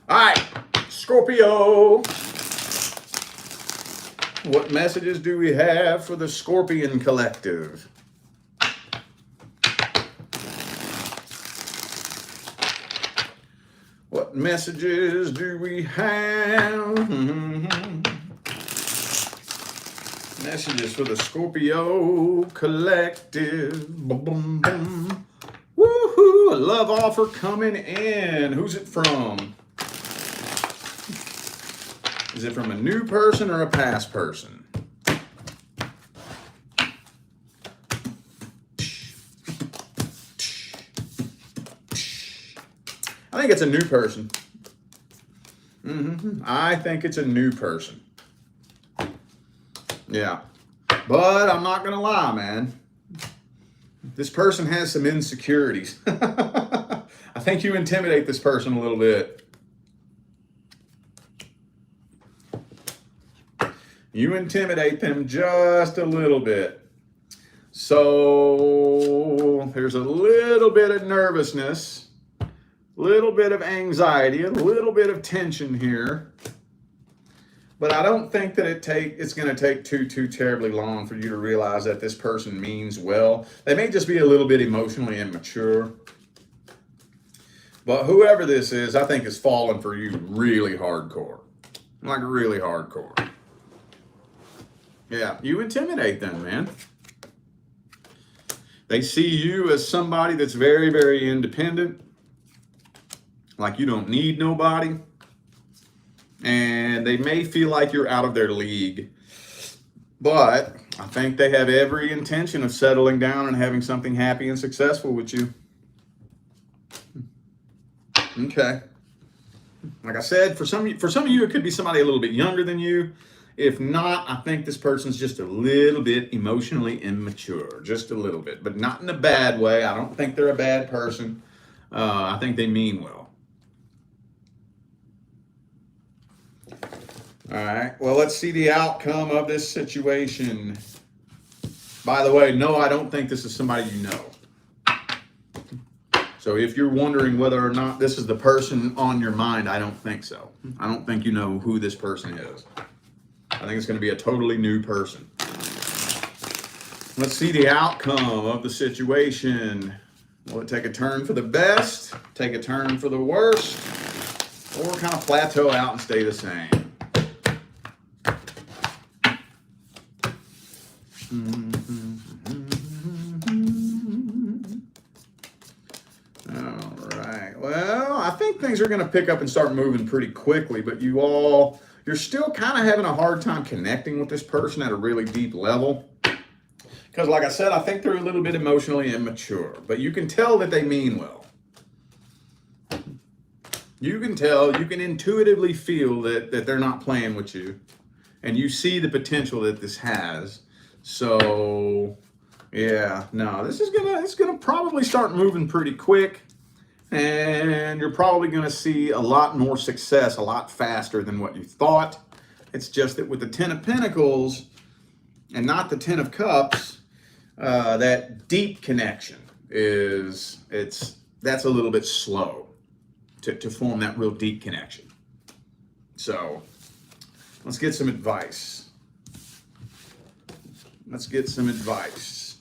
All right, Scorpio. What messages do we have for the Scorpion collective? What messages do we have? Messages for the Scorpio collective. Boom, boom, boom. Woohoo! A love offer coming in. Who's it from? Is it from a new person or a past person? I think it's a new person. I think it's a new person. Yeah. But I'm not going to lie, man. This person has some insecurities. I think you intimidate this person a little bit. You intimidate them just a little bit. So there's a little bit of nervousness, a little bit of anxiety, a little bit of tension here. But I don't think that it's going to take too terribly long for you to realize that this person means well. They may just be a little bit emotionally immature. But whoever this is, I think is falling for you really hardcore. Like really hardcore. Yeah, you intimidate them, man. They see you as somebody that's very, very independent. Like you don't need nobody. And they may feel like you're out of their league. But I think they have every intention of settling down and having something happy and successful with you. Okay. Like I said, for some of you, it could be somebody a little bit younger than you. If not, I think this person's just a little bit emotionally immature. Just a little bit. But not in a bad way. I don't think they're a bad person. I think they mean well. All right. Well, let's see the outcome of this situation. By the way, no, I don't think this is somebody you know. So if you're wondering whether or not this is the person on your mind, I don't think so. I don't think you know who this person is. I think it's going to be a totally new person. Let's see the outcome of the situation. Will it take a turn for the best, take a turn for the worst, or kind of plateau out and stay the same? All right. Well, I think things are going to pick up and start moving pretty quickly, but you're still kind of having a hard time connecting with this person at a really deep level. Because like I said, I think they're a little bit emotionally immature, but you can tell that they mean well. You can tell, you can intuitively feel that they're not playing with you, and you see the potential that this has. So yeah, no, it's gonna probably start moving pretty quick, and you're probably gonna see a lot more success a lot faster than what you thought. It's just that with the Ten of Pentacles and not the Ten of Cups, that deep connection that's a little bit slow to form that real deep connection. So let's get some advice. Let's get some advice.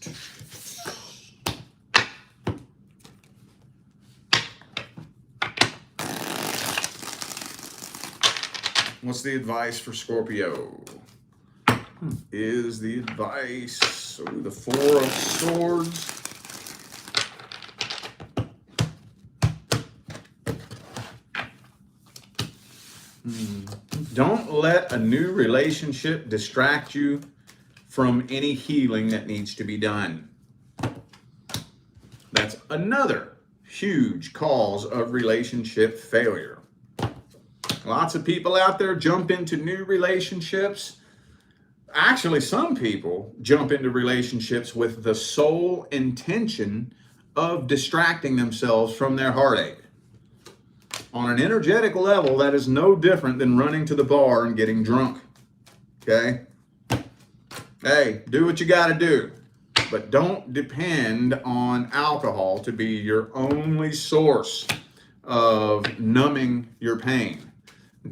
What's the advice for Scorpio? Is the advice the Four of Swords? Don't let a new relationship distract you from any healing that needs to be done. That's another huge cause of relationship failure. Lots of people out there jump into new relationships. Actually, some people jump into relationships with the sole intention of distracting themselves from their heartache. On an energetic level, that is no different than running to the bar and getting drunk. Okay? Hey, do what you got to do, but don't depend on alcohol to be your only source of numbing your pain.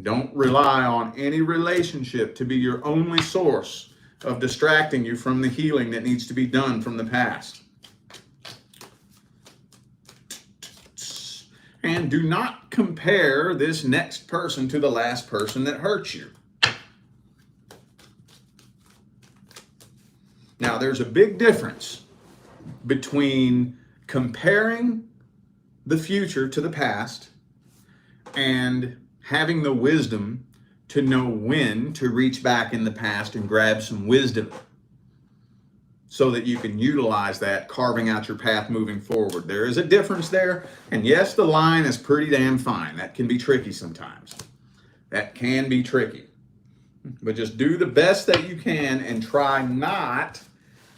Don't rely on any relationship to be your only source of distracting you from the healing that needs to be done from the past. And do not compare this next person to the last person that hurt you. Now, there's a big difference between comparing the future to the past and having the wisdom to know when to reach back in the past and grab some wisdom so that you can utilize that, carving out your path moving forward. There is a difference there. And yes, the line is pretty damn fine. That can be tricky sometimes. That can be tricky. But just do the best that you can and try not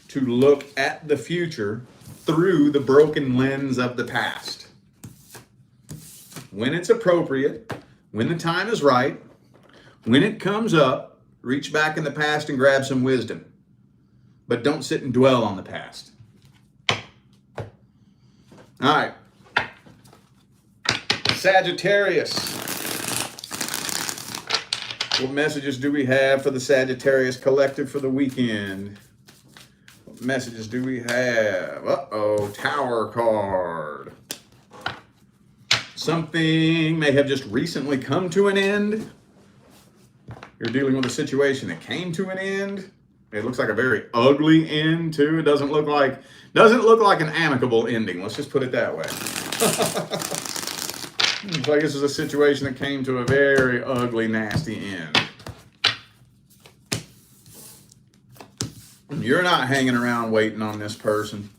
to look at the future through the broken lens of the past. When it's appropriate, when the time is right, when it comes up, reach back in the past and grab some wisdom. But don't sit and dwell on the past. All right. Sagittarius. What messages do we have for the Sagittarius collective for the weekend? What messages do we have? Uh-oh, Tower card. Something may have just recently come to an end. You're dealing with a situation that came to an end. It looks like a very ugly end too. It doesn't look like an amicable ending. Let's just put it that way. Looks like this is a situation that came to a very ugly, nasty end. You're not hanging around waiting on this person.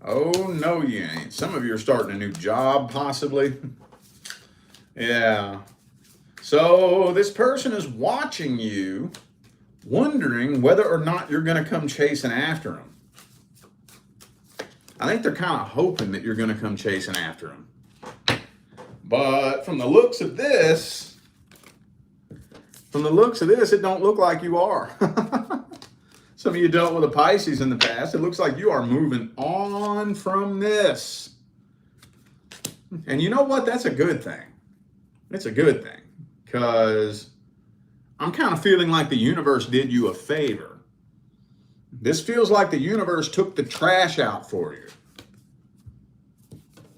Oh, no, you ain't. Some of you are starting a new job, possibly. Yeah. So this person is watching you, wondering whether or not you're going to come chasing after them. I think they're kind of hoping that you're going to come chasing after them. But from the looks of this, it don't look like you are. Some of you dealt with a Pisces in the past. It looks like you are moving on from this. And you know what? That's a good thing. It's a good thing. Because I'm kind of feeling like the universe did you a favor. This feels like the universe took the trash out for you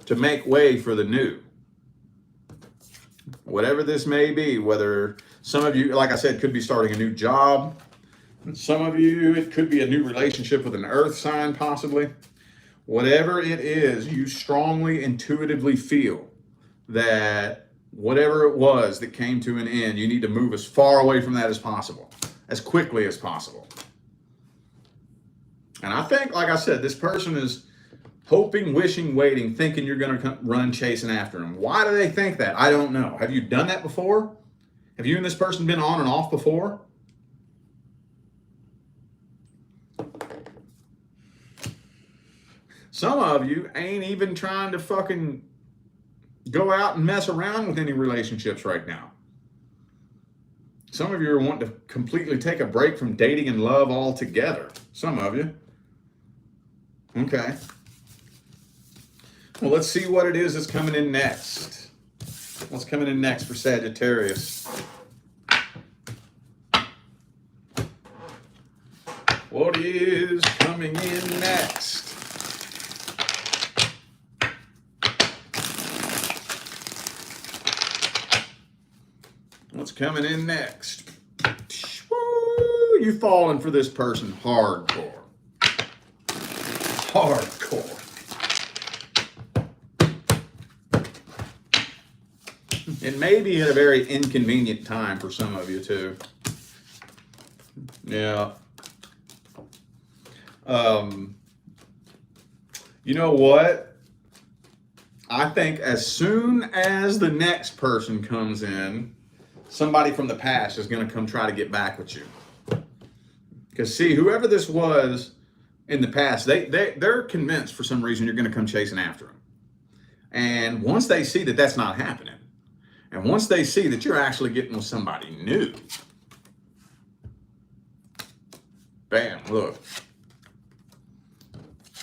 to make way for the new. Whatever this may be, whether some of you, like I said, could be starting a new job. Some of you, it could be a new relationship with an earth sign, possibly. Whatever it is, you strongly, intuitively feel that whatever it was that came to an end, you need to move as far away from that as possible, as quickly as possible. And I think, like I said, this person is hoping, wishing, waiting, thinking you're going to run chasing after them. Why do they think that? I don't know. Have you done that before? Have you and this person been on and off before? Some of you ain't even trying to fucking go out and mess around with any relationships right now. Some of you are wanting to completely take a break from dating and love altogether. Some of you. Okay. Well, let's see what it is that's coming in next. What's coming in next for Sagittarius? What is coming in next? What's coming in next? Woo, you falling for this person hardcore. Hardcore. It may be at a very inconvenient time for some of you too. Yeah. You know what? I think as soon as the next person comes in, somebody from the past is going to come try to get back with you. Because see, whoever this was in the past, they're convinced for some reason you're going to come chasing after them. And once they see that that's not happening, and once they see that you're actually getting with somebody new, bam, look.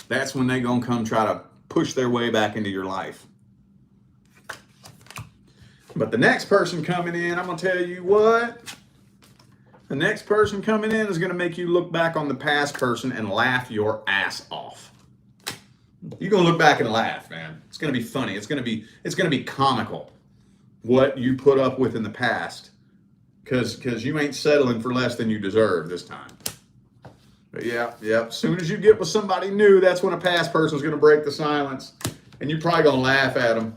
That's when they're going to come try to push their way back into your life. But the next person coming in, I'm going to tell you what. The next person coming in is going to make you look back on the past person and laugh your ass off. You're going to look back and laugh, man. It's going to be funny. It's going to be comical what you put up with in the past, because you ain't settling for less than you deserve this time. But yeah, as soon as you get with somebody new, that's when a past person's going to break the silence, and you're probably going to laugh at them.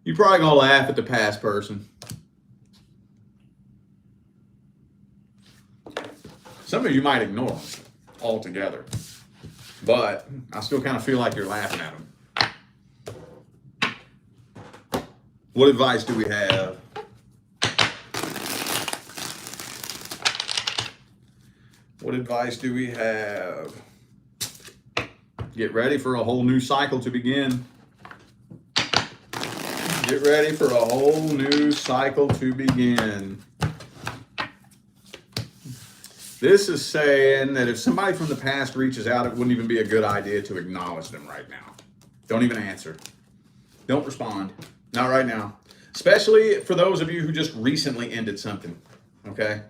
You're probably going to laugh at the past person. Some of you might ignore them altogether, but I still kind of feel like you're laughing at them. What advice do we have? What advice do we have? Get ready for a whole new cycle to begin. Get ready for a whole new cycle to begin. This is saying that if somebody from the past reaches out, it wouldn't even be a good idea to acknowledge them right now. Don't even answer. Don't respond. Not right now. Especially for those of you who just recently ended something. Okay?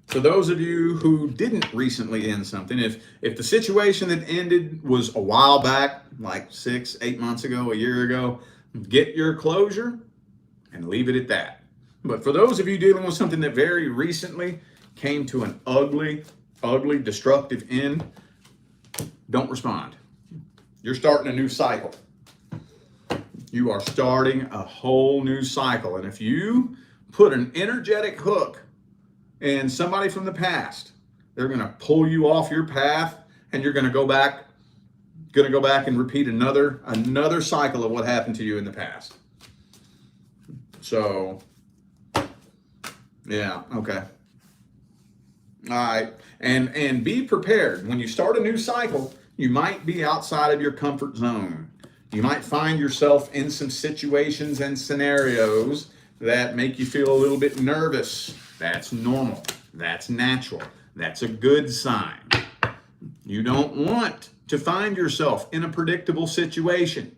For those of you who didn't recently end something, if the situation that ended was a while back, like 6, 8 months ago, a year ago, get your closure and leave it at that. But for those of you dealing with something that very recently came to an ugly, destructive end, don't respond. You're starting a new cycle. You are starting a whole new cycle. And if you put an energetic hook in somebody from the past, they're going to pull you off your path, and you're going to go back and repeat another cycle of what happened to you in the past. So, yeah, okay. All right. And be prepared. When you start a new cycle, you might be outside of your comfort zone. You might find yourself in some situations and scenarios that make you feel a little bit nervous. That's normal. That's natural. That's a good sign. You don't want to find yourself in a predictable situation.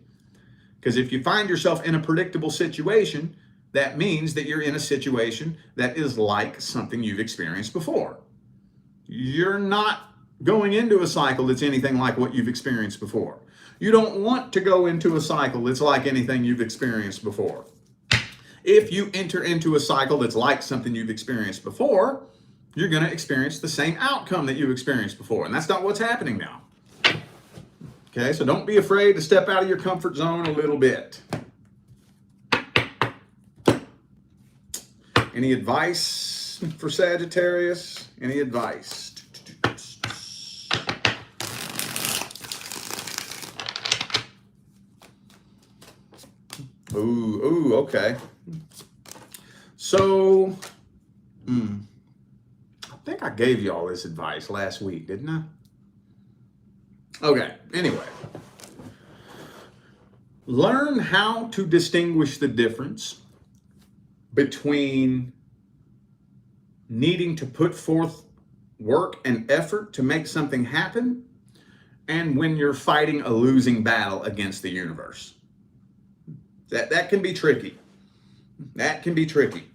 Because if you find yourself in a predictable situation, that means that you're in a situation that is like something you've experienced before. You're not going into a cycle that's anything like what you've experienced before. You don't want to go into a cycle that's like anything you've experienced before. If you enter into a cycle that's like something you've experienced before, you're going to experience the same outcome that you experienced before. And that's not what's happening now. Okay, so don't be afraid to step out of your comfort zone a little bit. Any advice for Sagittarius? Any advice? Ooh, okay. So, I think I gave you all this advice last week, didn't I? Okay, anyway. Learn how to distinguish the difference between needing to put forth work and effort to make something happen and when you're fighting a losing battle against the universe. That can be tricky. That can be tricky.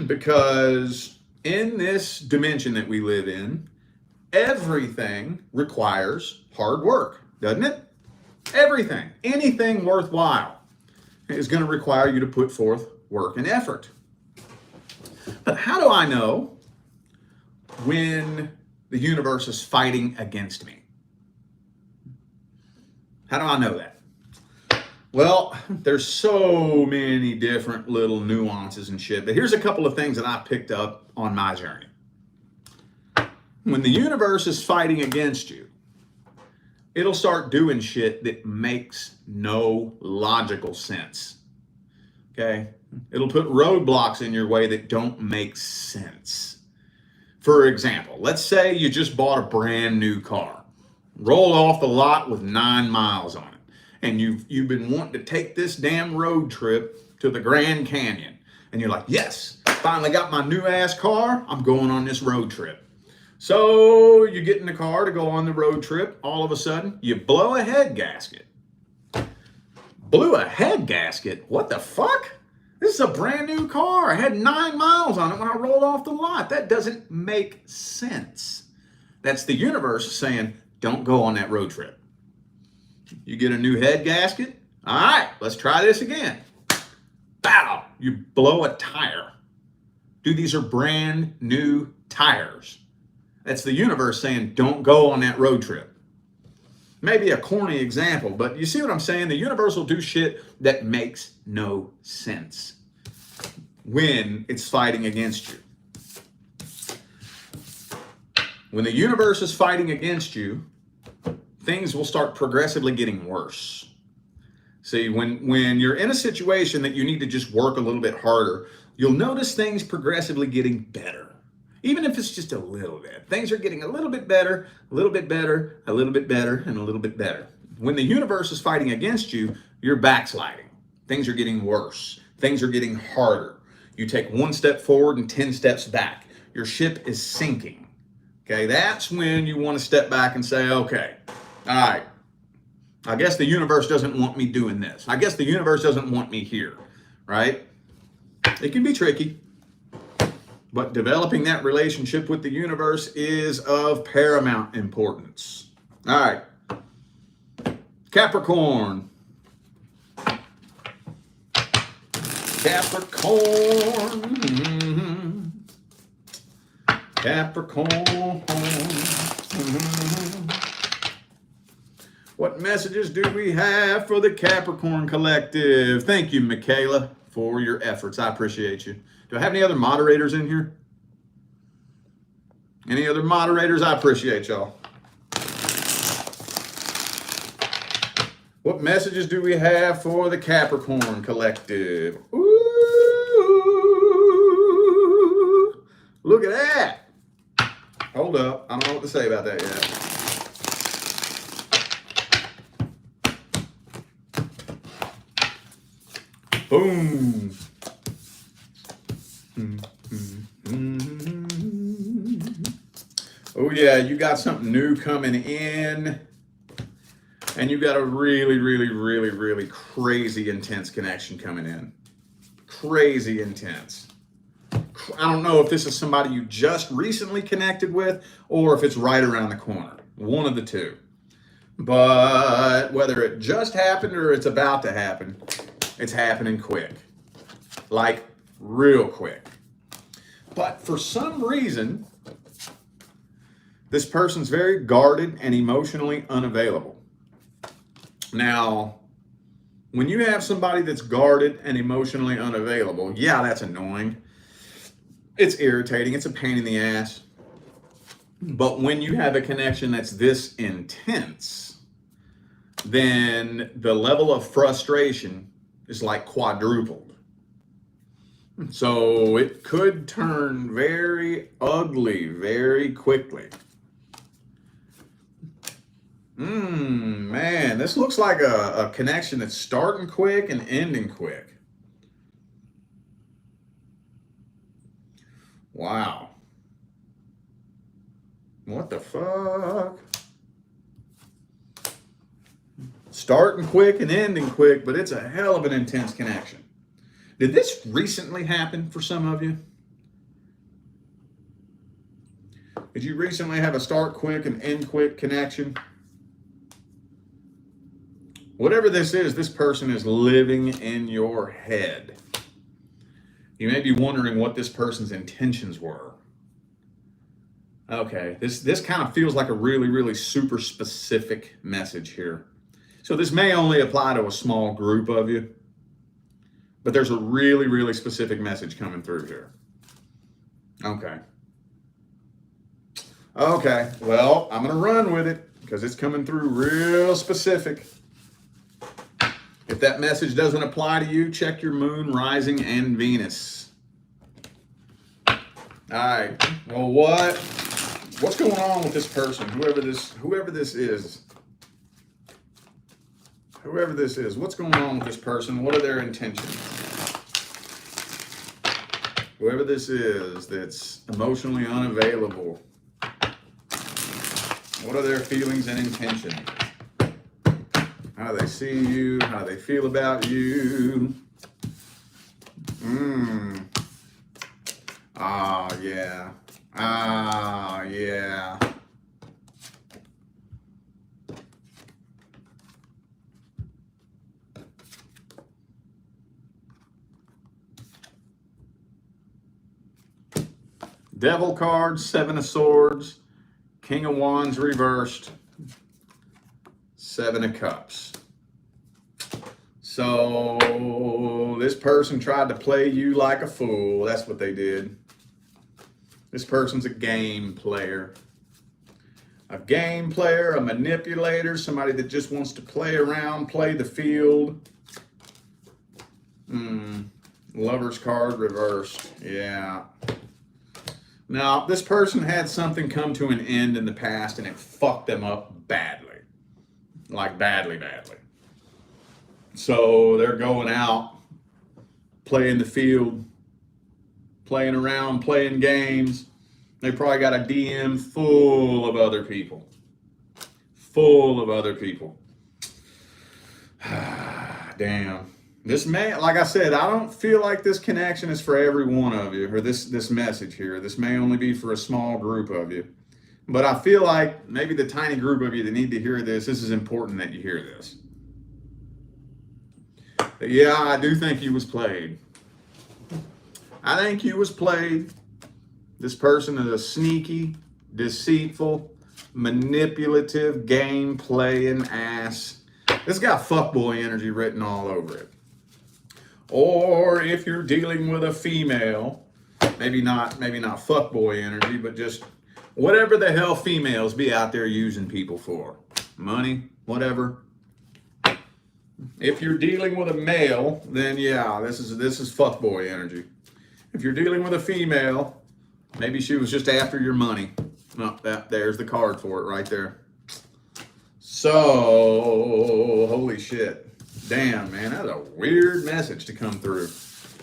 Because in this dimension that we live in, everything requires hard work, doesn't it? Everything, anything worthwhile is going to require you to put forth work and effort. But how do I know when the universe is fighting against me? How do I know that? Well, there's so many different little nuances and shit, but here's a couple of things that I picked up on my journey. When the universe is fighting against you, it'll start doing shit that makes no logical sense. Okay? It'll put roadblocks in your way that don't make sense. For example, let's say you just bought a brand new car, rolled off the lot with 9 miles on it. And you've been wanting to take this damn road trip to the Grand Canyon. And you're like, yes, finally got my new ass car. I'm going on this road trip. So you get in the car to go on the road trip. All of a sudden, you blow a head gasket. Blew a head gasket? What the fuck? This is a brand new car. I had 9 miles on it when I rolled off the lot. That doesn't make sense. That's the universe saying, don't go on that road trip. You get a new head gasket? All right, let's try this again. Bow, you blow a tire. Dude, these are brand new tires. That's the universe saying, don't go on that road trip. Maybe a corny example, but you see what I'm saying? The universe will do shit that makes no sense when it's fighting against you. When the universe is fighting against you, things will start progressively getting worse. See, when you're in a situation that you need to just work a little bit harder, you'll notice things progressively getting better. Even if it's just a little bit. Things are getting a little bit better, a little bit better, a little bit better, and a little bit better. When the universe is fighting against you, you're backsliding. Things are getting worse. Things are getting harder. You take 1 step forward and 10 steps back. Your ship is sinking. Okay, that's when you want to step back and say, okay, all right, I guess the universe doesn't want me doing this. I guess the universe doesn't want me here, right? It can be tricky, but developing that relationship with the universe is of paramount importance. All right, Capricorn. Capricorn. Capricorn. What messages do we have for the Capricorn collective? Thank you, Michaela, for your efforts. I appreciate you. Do I have any other moderators in here? Any other moderators? I appreciate y'all. What messages do we have for the Capricorn collective? Ooh, look at that. Hold up. I don't know what to say about that yet. Boom. Oh yeah, you got something new coming in. And you got a really crazy intense connection coming in. Crazy intense. I don't know if this is somebody you just recently connected with or if it's right around the corner. One of the two. But whether it just happened or it's about to happen, it's happening quick. Like real quick. But for some reason, this person's very guarded and emotionally unavailable. Now, when you have somebody that's guarded and emotionally unavailable, yeah, that's annoying. It's irritating. It's a pain in the ass. But when you have a connection that's this intense, then the level of frustration is like quadrupled. So it could turn very ugly very quickly. Man, this looks like a connection that's starting quick and ending quick. Wow. What the fuck? Starting quick and ending quick, but it's a hell of an intense connection. Did this recently happen for some of you? Did you recently have a start quick and end quick connection? Whatever this is, this person is living in your head. You may be wondering what this person's intentions were. Okay, this kind of feels like a really super specific message here. So this may only apply to a small group of you, but there's a really specific message coming through here. Okay. Okay, well, I'm going to run with it because it's coming through real specific. If that message doesn't apply to you, check your moon, rising, and Venus. All right. Well, what's going on with this person? Whoever this is. Whoever this is, what's going on with this person? What are their intentions? Whoever this is that's emotionally unavailable. What are their feelings and intentions? how they see you, how they feel about you. Ah, yeah. Ah, yeah. Devil card, Seven of Swords, King of Wands reversed, Seven of Cups. So this person tried to play you like a fool. That's what they did. This person's a game player. A game player, a manipulator, somebody that just wants to play around, play the field. Lover's card reversed. Yeah. Now, this person had something come to an end in the past and it fucked them up badly. Like badly, badly. So they're going out, playing the field, playing around, playing games. They probably got a DM full of other people. Full of other people. Damn. This may, like I said, I don't feel like this connection is for every one of you, or this message here. This may only be for a small group of you. But I feel like maybe the tiny group of you that need to hear this is important that you hear this. But yeah, I do think you was played. I think you was played. This person is a sneaky, deceitful, manipulative, game-playing ass. This got fuckboy energy written all over it. Or if you're dealing with a female, maybe not fuckboy energy, but just whatever the hell females be out there using people for. Money, whatever. If you're dealing with a male, then yeah, this is fuckboy energy. If you're dealing with a female, maybe she was just after your money. Oh, there's the card for it right there. So, holy shit. Damn, man, that's a weird message to come through.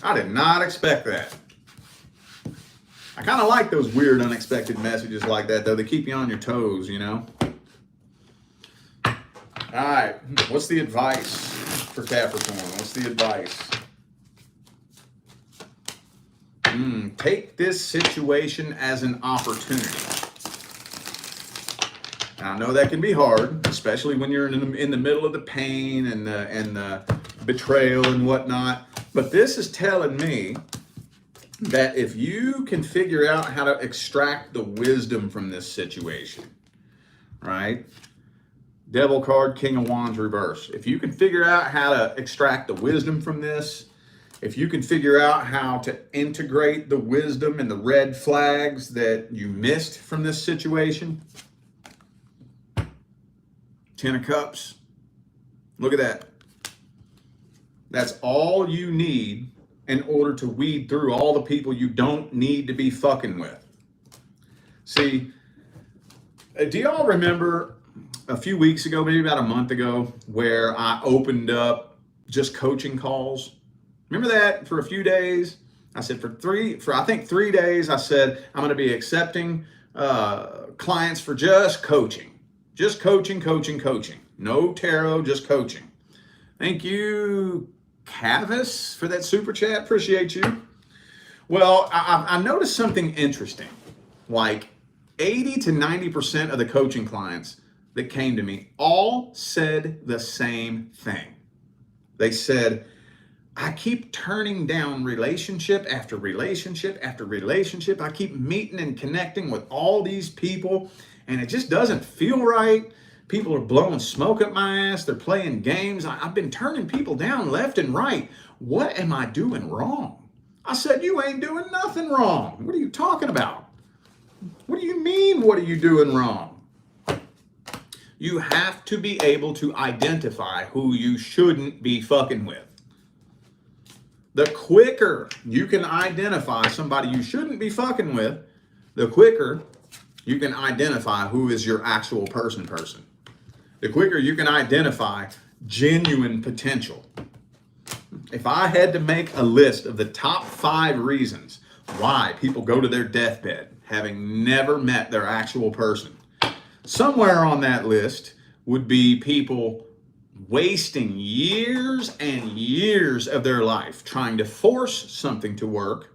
I did not expect that. I kind of like those weird, unexpected messages like that, though. They keep you on your toes, you know? All right, what's the advice for Capricorn? What's the advice? Take this situation as an opportunity. Now, I know that can be hard, especially when you're in the middle of the pain and the betrayal and whatnot. But this is telling me that if you can figure out how to extract the wisdom from this situation, right? Devil card, King of Wands reverse. If you can figure out how to extract the wisdom from this, if you can figure out how to integrate the wisdom and the red flags that you missed from this situation, Ten of Cups, look at that. That's all you need in order to weed through all the people you don't need to be fucking with. See, do y'all remember a few weeks ago, maybe about a month ago, where I opened up just coaching calls? Remember that for a few days? I said for I think 3 days, I said I'm going to be accepting clients for just coaching. Just coaching. No tarot, just coaching. Thank you, Cavis, for that super chat. Appreciate you. Well, I noticed something interesting. Like 80 to 90% of the coaching clients that came to me all said the same thing. They said, I keep turning down relationship after relationship after relationship. I keep meeting and connecting with all these people, and it just doesn't feel right. People are blowing smoke up my ass. They're playing games. I've been turning people down left and right. What am I doing wrong? I said, you ain't doing nothing wrong. What are you talking about? What do you mean, what are you doing wrong? You have to be able to identify who you shouldn't be fucking with. The quicker you can identify somebody you shouldn't be fucking with, the quicker you can identify who is your actual person. The quicker you can identify genuine potential. If I had to make a list of the top 5 reasons why people go to their deathbed having never met their actual person, somewhere on that list would be people wasting years and years of their life trying to force something to work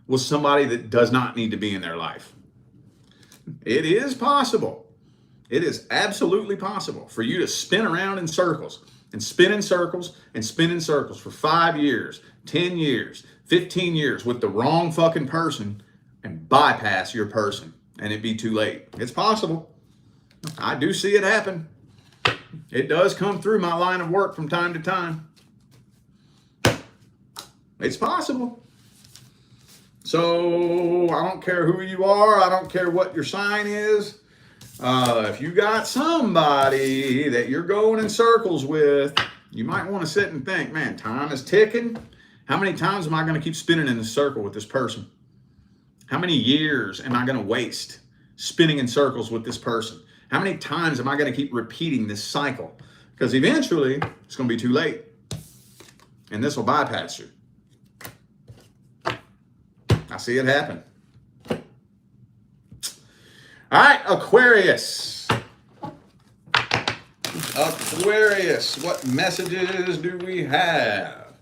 with somebody that does not need to be in their life. It is possible. It is absolutely possible for you to spin around in circles and spin in circles and spin in circles for 5 years, 10 years, 15 years with the wrong fucking person and bypass your person and it be too late. It's possible. I do see it happen. It does come through my line of work from time to time. It's possible. So I don't care who you are. I don't care what your sign is. If you got somebody that you're going in circles with, you might want to sit and think, man, time is ticking. How many times am I going to keep spinning in the circle with this person? How many years am I going to waste spinning in circles with this person? How many times am I going to keep repeating this cycle? Because eventually it's going to be too late. And this will bypass you. I see it happen. All right, Aquarius. Aquarius, what messages do we have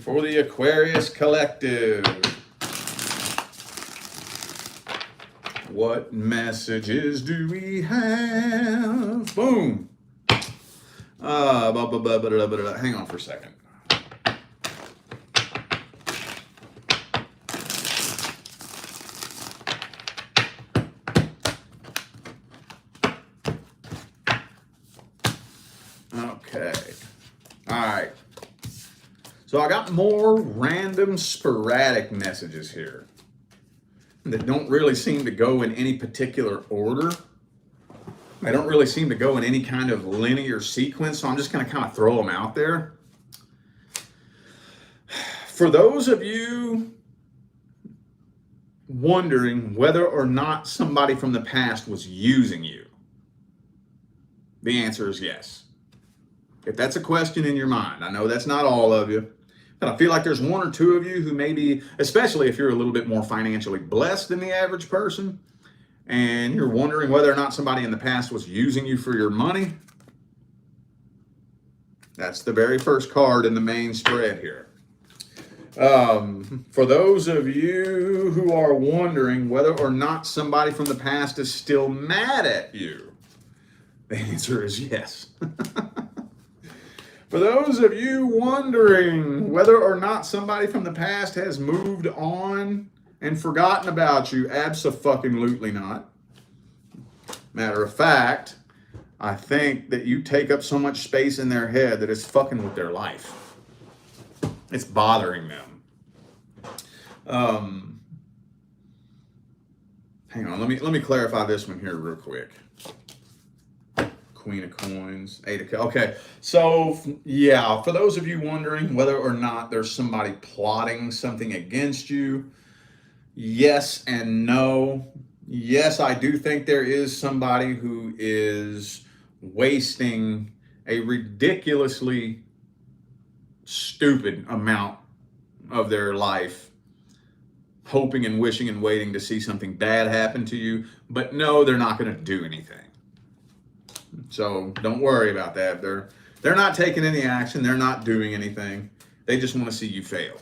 for the Aquarius collective? What messages do we have? Boom. Hang on for a second. Okay. All right. So I got more random sporadic messages here that don't really seem to go in any particular order. They don't really seem to go in any kind of linear sequence, so I'm just going to kind of throw them out there. For those of you wondering whether or not somebody from the past was using you, the answer is yes. If that's a question in your mind, I know that's not all of you, but I feel like there's one or two of you who maybe, especially if you're a little bit more financially blessed than the average person, and you're wondering whether or not somebody in the past was using you for your money. That's the very first card in the main spread here. For those of you who are wondering whether or not somebody from the past is still mad at you, the answer is yes. For those of you wondering whether or not somebody from the past has moved on and forgotten about you, abso-fucking-lutely not. Matter of fact, I think that you take up so much space in their head that it's fucking with their life. It's bothering them. Hang on, let me clarify this one here real quick. Queen of Coins, Eight of Cups. Okay, so yeah, for those of you wondering whether or not there's somebody plotting something against you, yes and no. Yes, I do think there is somebody who is wasting a ridiculously stupid amount of their life hoping and wishing and waiting to see something bad happen to you. But no, they're not going to do anything. So don't worry about that. They're not taking any action. They're not doing anything. They just want to see you fail.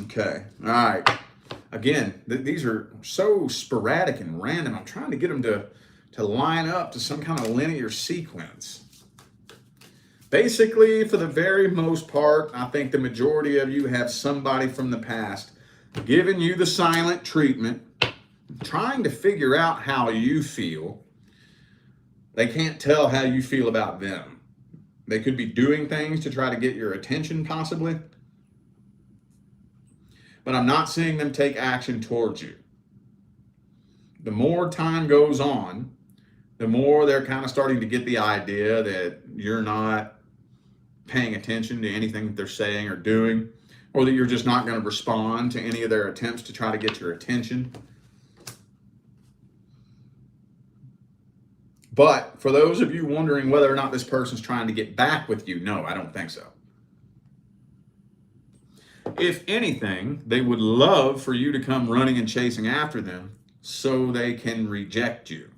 Okay. All right. Again, these are so sporadic and random. I'm trying to get them to line up to some kind of linear sequence. Basically, for the very most part, I think the majority of you have somebody from the past giving you the silent treatment, trying to figure out how you feel. They can't tell how you feel about them. They could be doing things to try to get your attention, possibly. But I'm not seeing them take action towards you. The more time goes on, the more they're kind of starting to get the idea that you're not paying attention to anything that they're saying or doing, or that you're just not going to respond to any of their attempts to try to get your attention. But for those of you wondering whether or not this person's trying to get back with you, no, I don't think so. If anything, they would love for you to come running and chasing after them so they can reject you.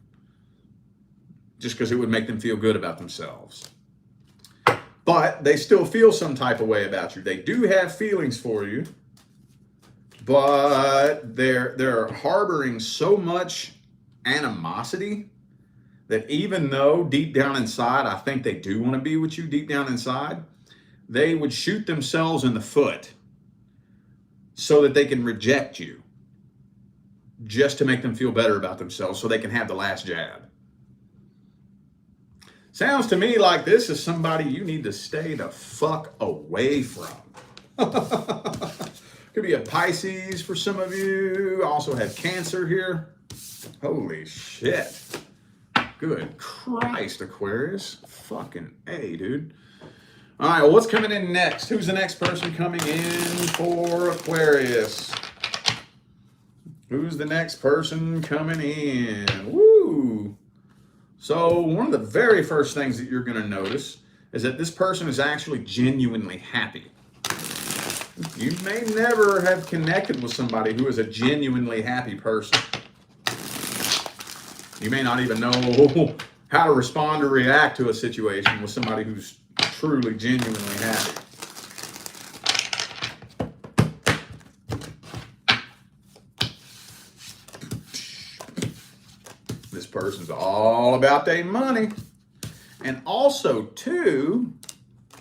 just because it would make them feel good about themselves. But they still feel some type of way about you. They do have feelings for you, but they're harboring so much animosity that even though deep down inside, I think they do want to be with you deep down inside, they would shoot themselves in the foot so that they can reject you, just to make them feel better about themselves so they can have the last jab. Sounds to me like this is somebody you need to stay the fuck away from. Could be a Pisces for some of you. Also have Cancer here. Holy shit. Good Christ, Aquarius. Fucking A, dude. All right, well, what's coming in next? Who's the next person coming in for Aquarius? Who's the next person coming in? Woo! So one of the very first things that you're going to notice is that this person is actually genuinely happy. You may never have connected with somebody who is a genuinely happy person. You may not even know how to respond or react to a situation with somebody who's truly, genuinely happy. This person's all about their money. And also, too,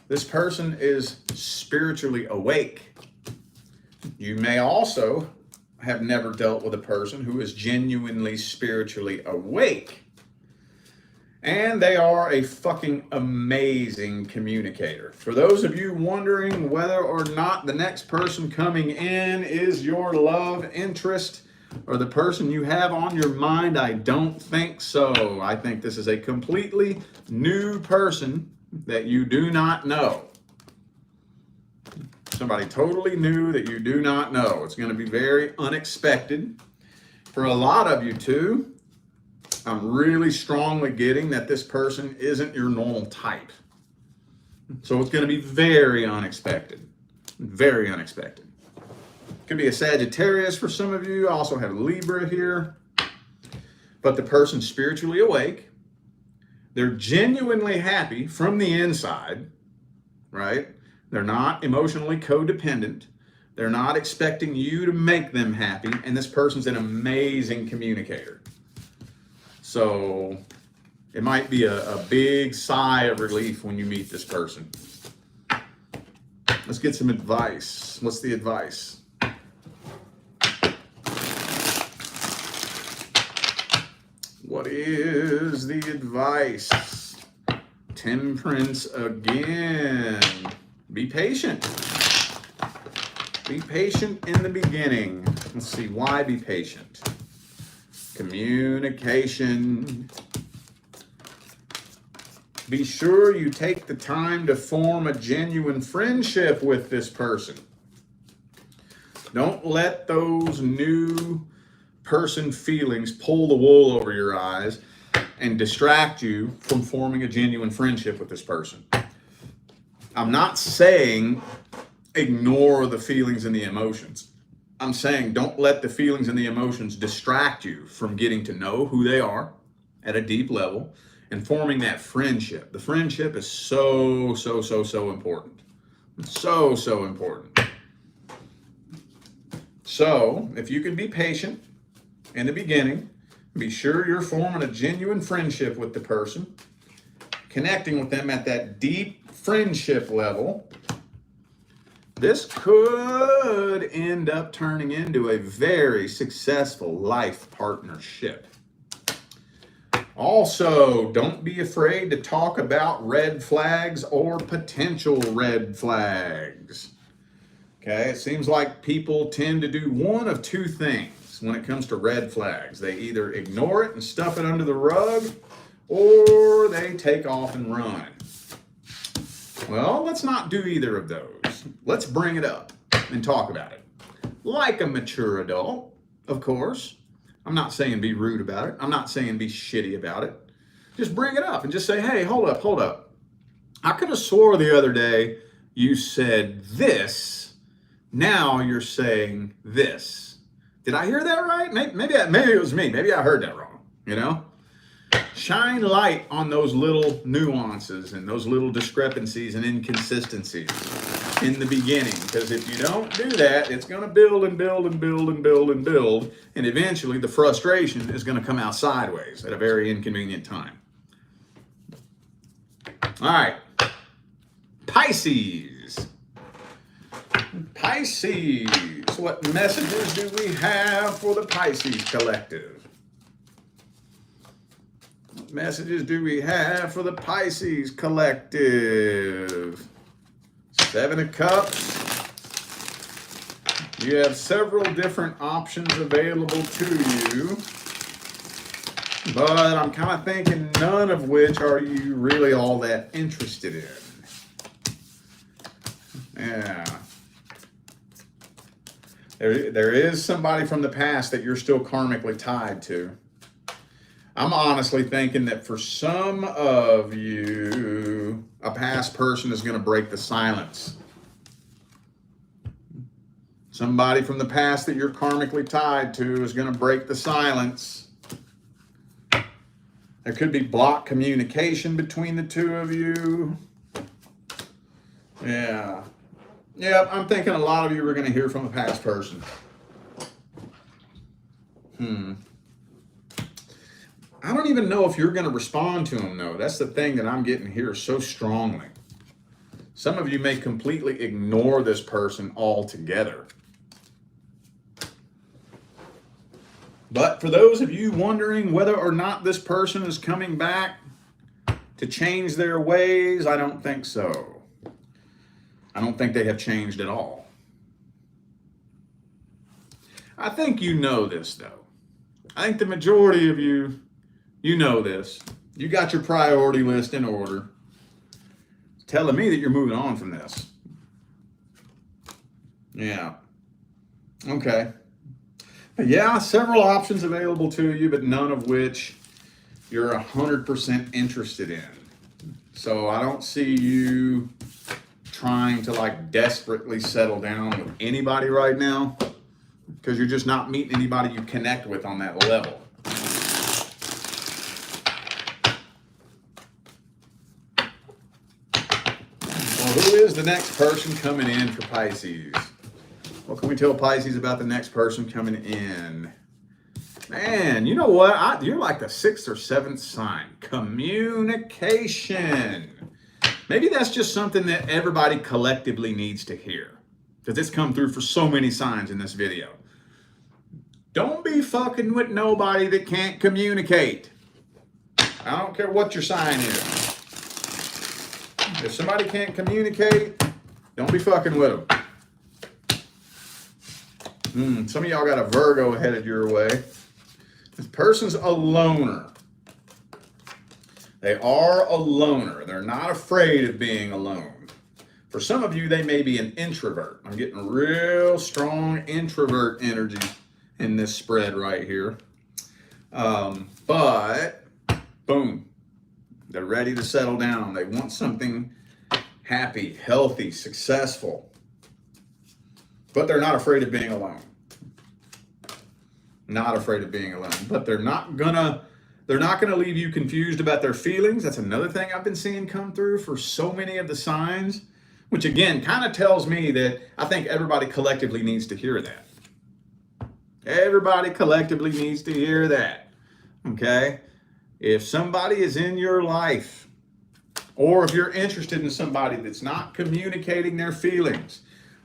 this person is spiritually awake. You may also have never dealt with a person who is genuinely spiritually awake. And they are a fucking amazing communicator. For those of you wondering whether or not the next person coming in is your love interest or the person you have on your mind, I don't think so. I think this is a completely new person that you do not know. Somebody totally new that you do not know. It's going to be very unexpected. For a lot of you too, I'm really strongly getting that this person isn't your normal type. So it's going to be very unexpected. Very unexpected. Could be a Sagittarius for some of you. I also have Libra here. But the person's spiritually awake. They're genuinely happy from the inside, right? They're not emotionally codependent. They're not expecting you to make them happy. And this person's an amazing communicator. So it might be a big sigh of relief when you meet this person. Let's get some advice. What's the advice? What is the advice? Temperance again. Be patient. Be patient in the beginning. Let's see, why be patient? Communication. Be sure you take the time to form a genuine friendship with this person. Don't let those new person feelings pull the wool over your eyes and distract you from forming a genuine friendship with this person. I'm not saying ignore the feelings and the emotions. I'm saying don't let the feelings and the emotions distract you from getting to know who they are at a deep level and forming that friendship. The friendship is so important. So important. So if you can be patient in the beginning, be sure you're forming a genuine friendship with the person, connecting with them at that deep friendship level, this could end up turning into a very successful life partnership. Also, don't be afraid to talk about red flags or potential red flags. Okay, it seems like people tend to do one of two things when it comes to red flags. They either ignore it and stuff it under the rug, or they take off and run. Well, let's not do either of those. Let's bring it up and talk about it. Like a mature adult, of course. I'm not saying be rude about it. I'm not saying be shitty about it. Just bring it up and just say, hey, hold up. I could have swore the other day you said this. Now you're saying this. Did I hear that right? Maybe it was me. Maybe I heard that wrong, you know? shine light on those little nuances and those little discrepancies and inconsistencies in the beginning. Because if you don't do that, it's going to build and build and build and build and build. And eventually the frustration is going to come out sideways at a very inconvenient time. All right. Pisces. Pisces. What messages do we have for the Pisces collective? What messages do we have for the Pisces collective? 7 of Cups. You have several different options available to you, but I'm kind of thinking none of which are you really all that interested in. Yeah. There is somebody from the past that you're still karmically tied to. I'm honestly thinking that for some of you, a past person is going to break the silence. Somebody from the past that you're karmically tied to is going to break the silence. There could be blocked communication between the two of you. Yeah. Yep, I'm thinking a lot of you are going to hear from a past person. I don't even know if you're going to respond to them, though. That's the thing that I'm getting here so strongly. Some of you may completely ignore this person altogether. But for those of you wondering whether or not this person is coming back to change their ways, I don't think so. I don't think they have changed at all. I think you know this, though. I think the majority of you, you know this. You got your priority list in order. It's telling me that you're moving on from this. Yeah. Okay. But yeah, several options available to you, but none of which you're 100% interested in. So I don't see you trying to like desperately settle down with anybody right now, because you're just not meeting anybody you connect with on that level. Well, who is the next person coming in for Pisces? What can we tell Pisces about the next person coming in? Man, you know what? You're like the 6th or 7th sign. Communication. Maybe that's just something that everybody collectively needs to hear, because it's come through for so many signs in this video. Don't be fucking with nobody that can't communicate. I don't care what your sign is. If somebody can't communicate, don't be fucking with them. Some of y'all got a Virgo headed your way. This person's a loner. They are a loner. They're not afraid of being alone. For some of you, they may be an introvert. I'm getting real strong introvert energy in this spread right here. But, boom, they're ready to settle down. They want something happy, healthy, successful. But they're not afraid of being alone. Not afraid of being alone. But they're not gonna leave you confused about their feelings. That's another thing I've been seeing come through for so many of the signs, which again kind of tells me that I think everybody collectively needs to hear that. Everybody collectively needs to hear that. Okay? If somebody is in your life, or if you're interested in somebody that's not communicating their feelings,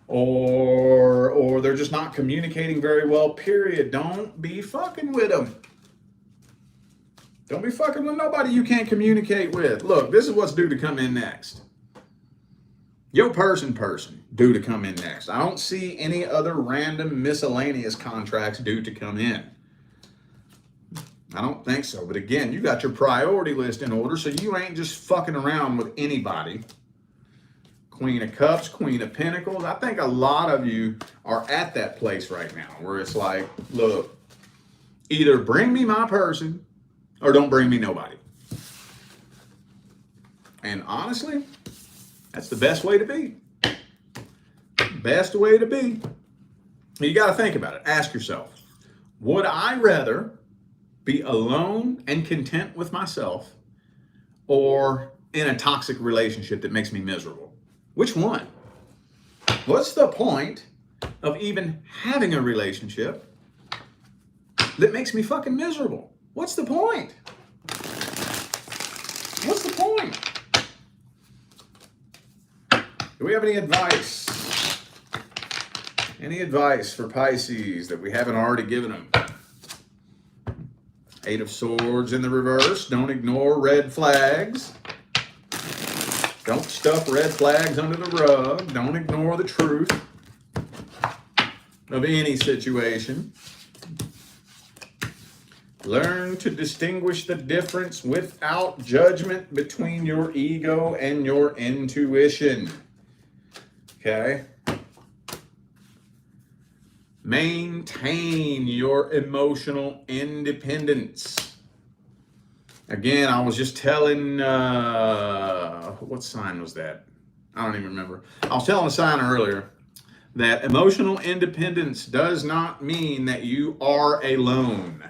or they're just not communicating very well, period, don't be fucking with them. Don't be fucking with nobody you can't communicate with. Look, this is what's due to come in next. Your person due to come in next. I don't see any other random miscellaneous contracts due to come in. I don't think so. But again, you got your priority list in order, so you ain't just fucking around with anybody. Queen of Cups, Queen of Pentacles. I think a lot of you are at that place right now where it's like, look, either bring me my person or don't bring me nobody. And honestly, that's the best way to be. Best way to be. You got to think about it. Ask yourself, would I rather be alone and content with myself, or in a toxic relationship that makes me miserable? Which one? What's the point of even having a relationship that makes me fucking miserable? What's the point? What's the point? Do we have any advice? Any advice for Pisces that we haven't already given them? 8 of Swords in the reverse. Don't ignore red flags. Don't stuff red flags under the rug. Don't ignore the truth of any situation. Learn to distinguish the difference without judgment between your ego and your intuition. Okay? Maintain your emotional independence. Again, I was just telling, what sign was that? I don't even remember. I was telling a sign earlier that emotional independence does not mean that you are alone.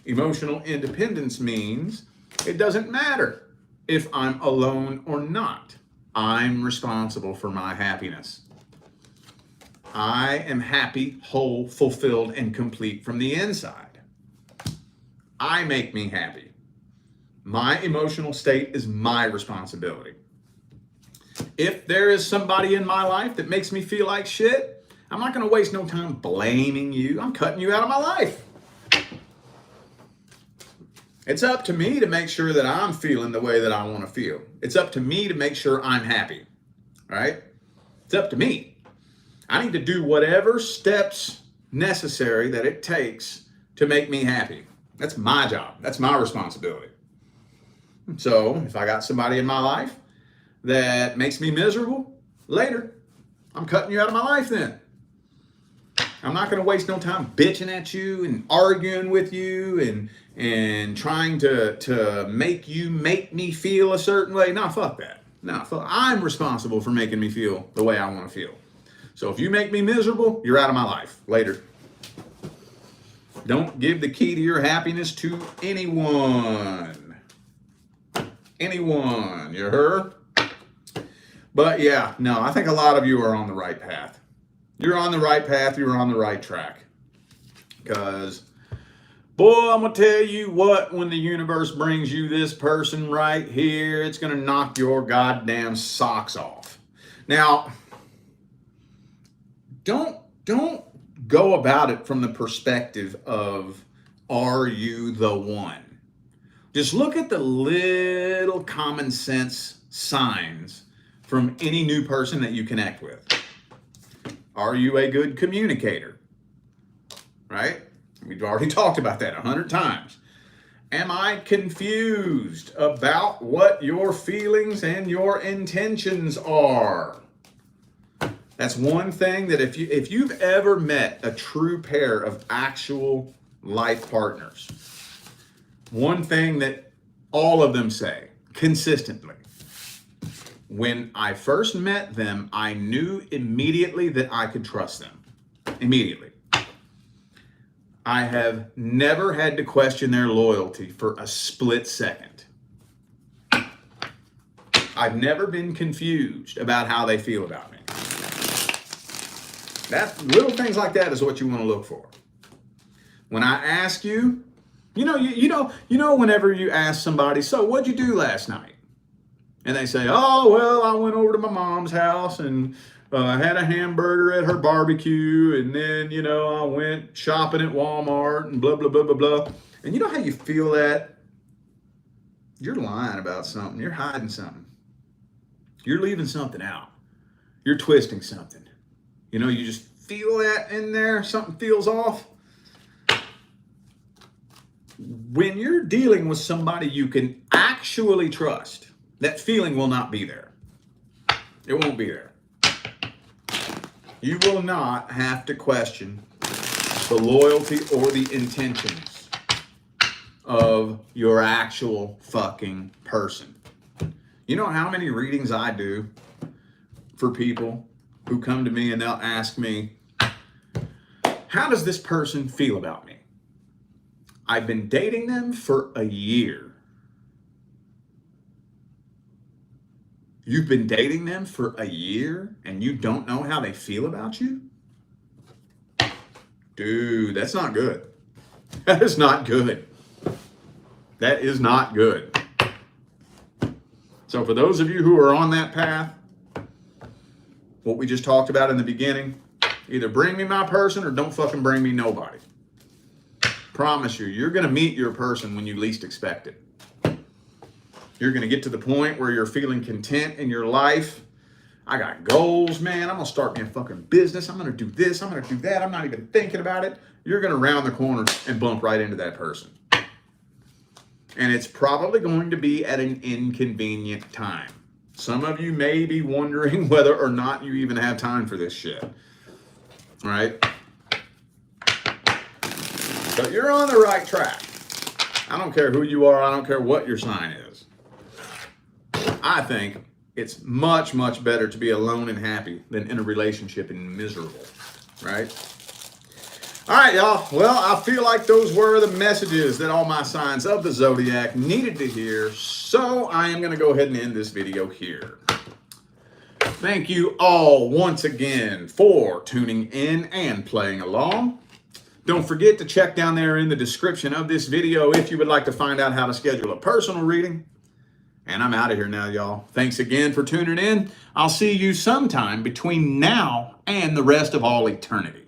Emotional independence means it doesn't matter if I'm alone or not. I'm responsible for my happiness. I am happy, whole, fulfilled, and complete from the inside. I make me happy. My emotional state is my responsibility. If there is somebody in my life that makes me feel like shit, I'm not going to waste no time blaming you. I'm cutting you out of my life. It's up to me to make sure that I'm feeling the way that I want to feel. It's up to me to make sure I'm happy, right? It's up to me. I need to do whatever steps necessary that it takes to make me happy. That's my job. That's my responsibility. So if I got somebody in my life that makes me miserable, later, I'm cutting you out of my life then. I'm not going to waste no time bitching at you and arguing with you and trying to make you make me feel a certain way. No, fuck that. No, I'm responsible for making me feel the way I want to feel. So if you make me miserable, you're out of my life. Later. Don't give the key to your happiness to anyone. Anyone, you heard? But yeah, no, I think a lot of you are on the right path. You're on the right path. You're on the right track. Because, boy, I'm going to tell you what, when the universe brings you this person right here, it's going to knock your goddamn socks off. Now, don't go about it from the perspective of, are you the one? Just look at the little common sense signs from any new person that you connect with. Are you a good communicator? Right? We've already talked about that 100 times. Am I confused about what your feelings and your intentions are? That's one thing that if you've ever met a true pair of actual life partners, one thing that all of them say consistently, when I first met them, I knew immediately that I could trust them. Immediately. I have never had to question their loyalty for a split second. I've never been confused about how they feel about me. That little things like that is what you want to look for. When I ask you, you know, whenever you ask somebody, so what'd you do last night? And they say, oh, well, I went over to my mom's house and had a hamburger at her barbecue. And then, I went shopping at Walmart and blah, blah, blah, blah, blah. And you know how you feel that? You're lying about something. You're hiding something. You're leaving something out. You're twisting something. You just feel that in there. Something feels off. When you're dealing with somebody you can actually trust, that feeling will not be there. It won't be there. You will not have to question the loyalty or the intentions of your actual fucking person. You know how many readings I do for people who come to me and they'll ask me, how does this person feel about me? I've been dating them for a year. You've been dating them for a year and you don't know how they feel about you? Dude, that's not good. That is not good. That is not good. So for those of you who are on that path, what we just talked about in the beginning, either bring me my person or don't fucking bring me nobody. Promise you, you're going to meet your person when you least expect it. You're going to get to the point where you're feeling content in your life. I got goals, man. I'm going to start me a fucking business. I'm going to do this. I'm going to do that. I'm not even thinking about it. You're going to round the corner and bump right into that person. And it's probably going to be at an inconvenient time. Some of you may be wondering whether or not you even have time for this shit. Right? But you're on the right track. I don't care who you are. I don't care what your sign is. I think it's much, much better to be alone and happy than in a relationship and miserable. Right? All right, y'all. Well, I feel like those were the messages that all my signs of the zodiac needed to hear. So I am going to go ahead and end this video here. Thank you all once again for tuning in and playing along. Don't forget to check down there in the description of this video if you would like to find out how to schedule a personal reading. And I'm out of here now, y'all. Thanks again for tuning in. I'll see you sometime between now and the rest of all eternity.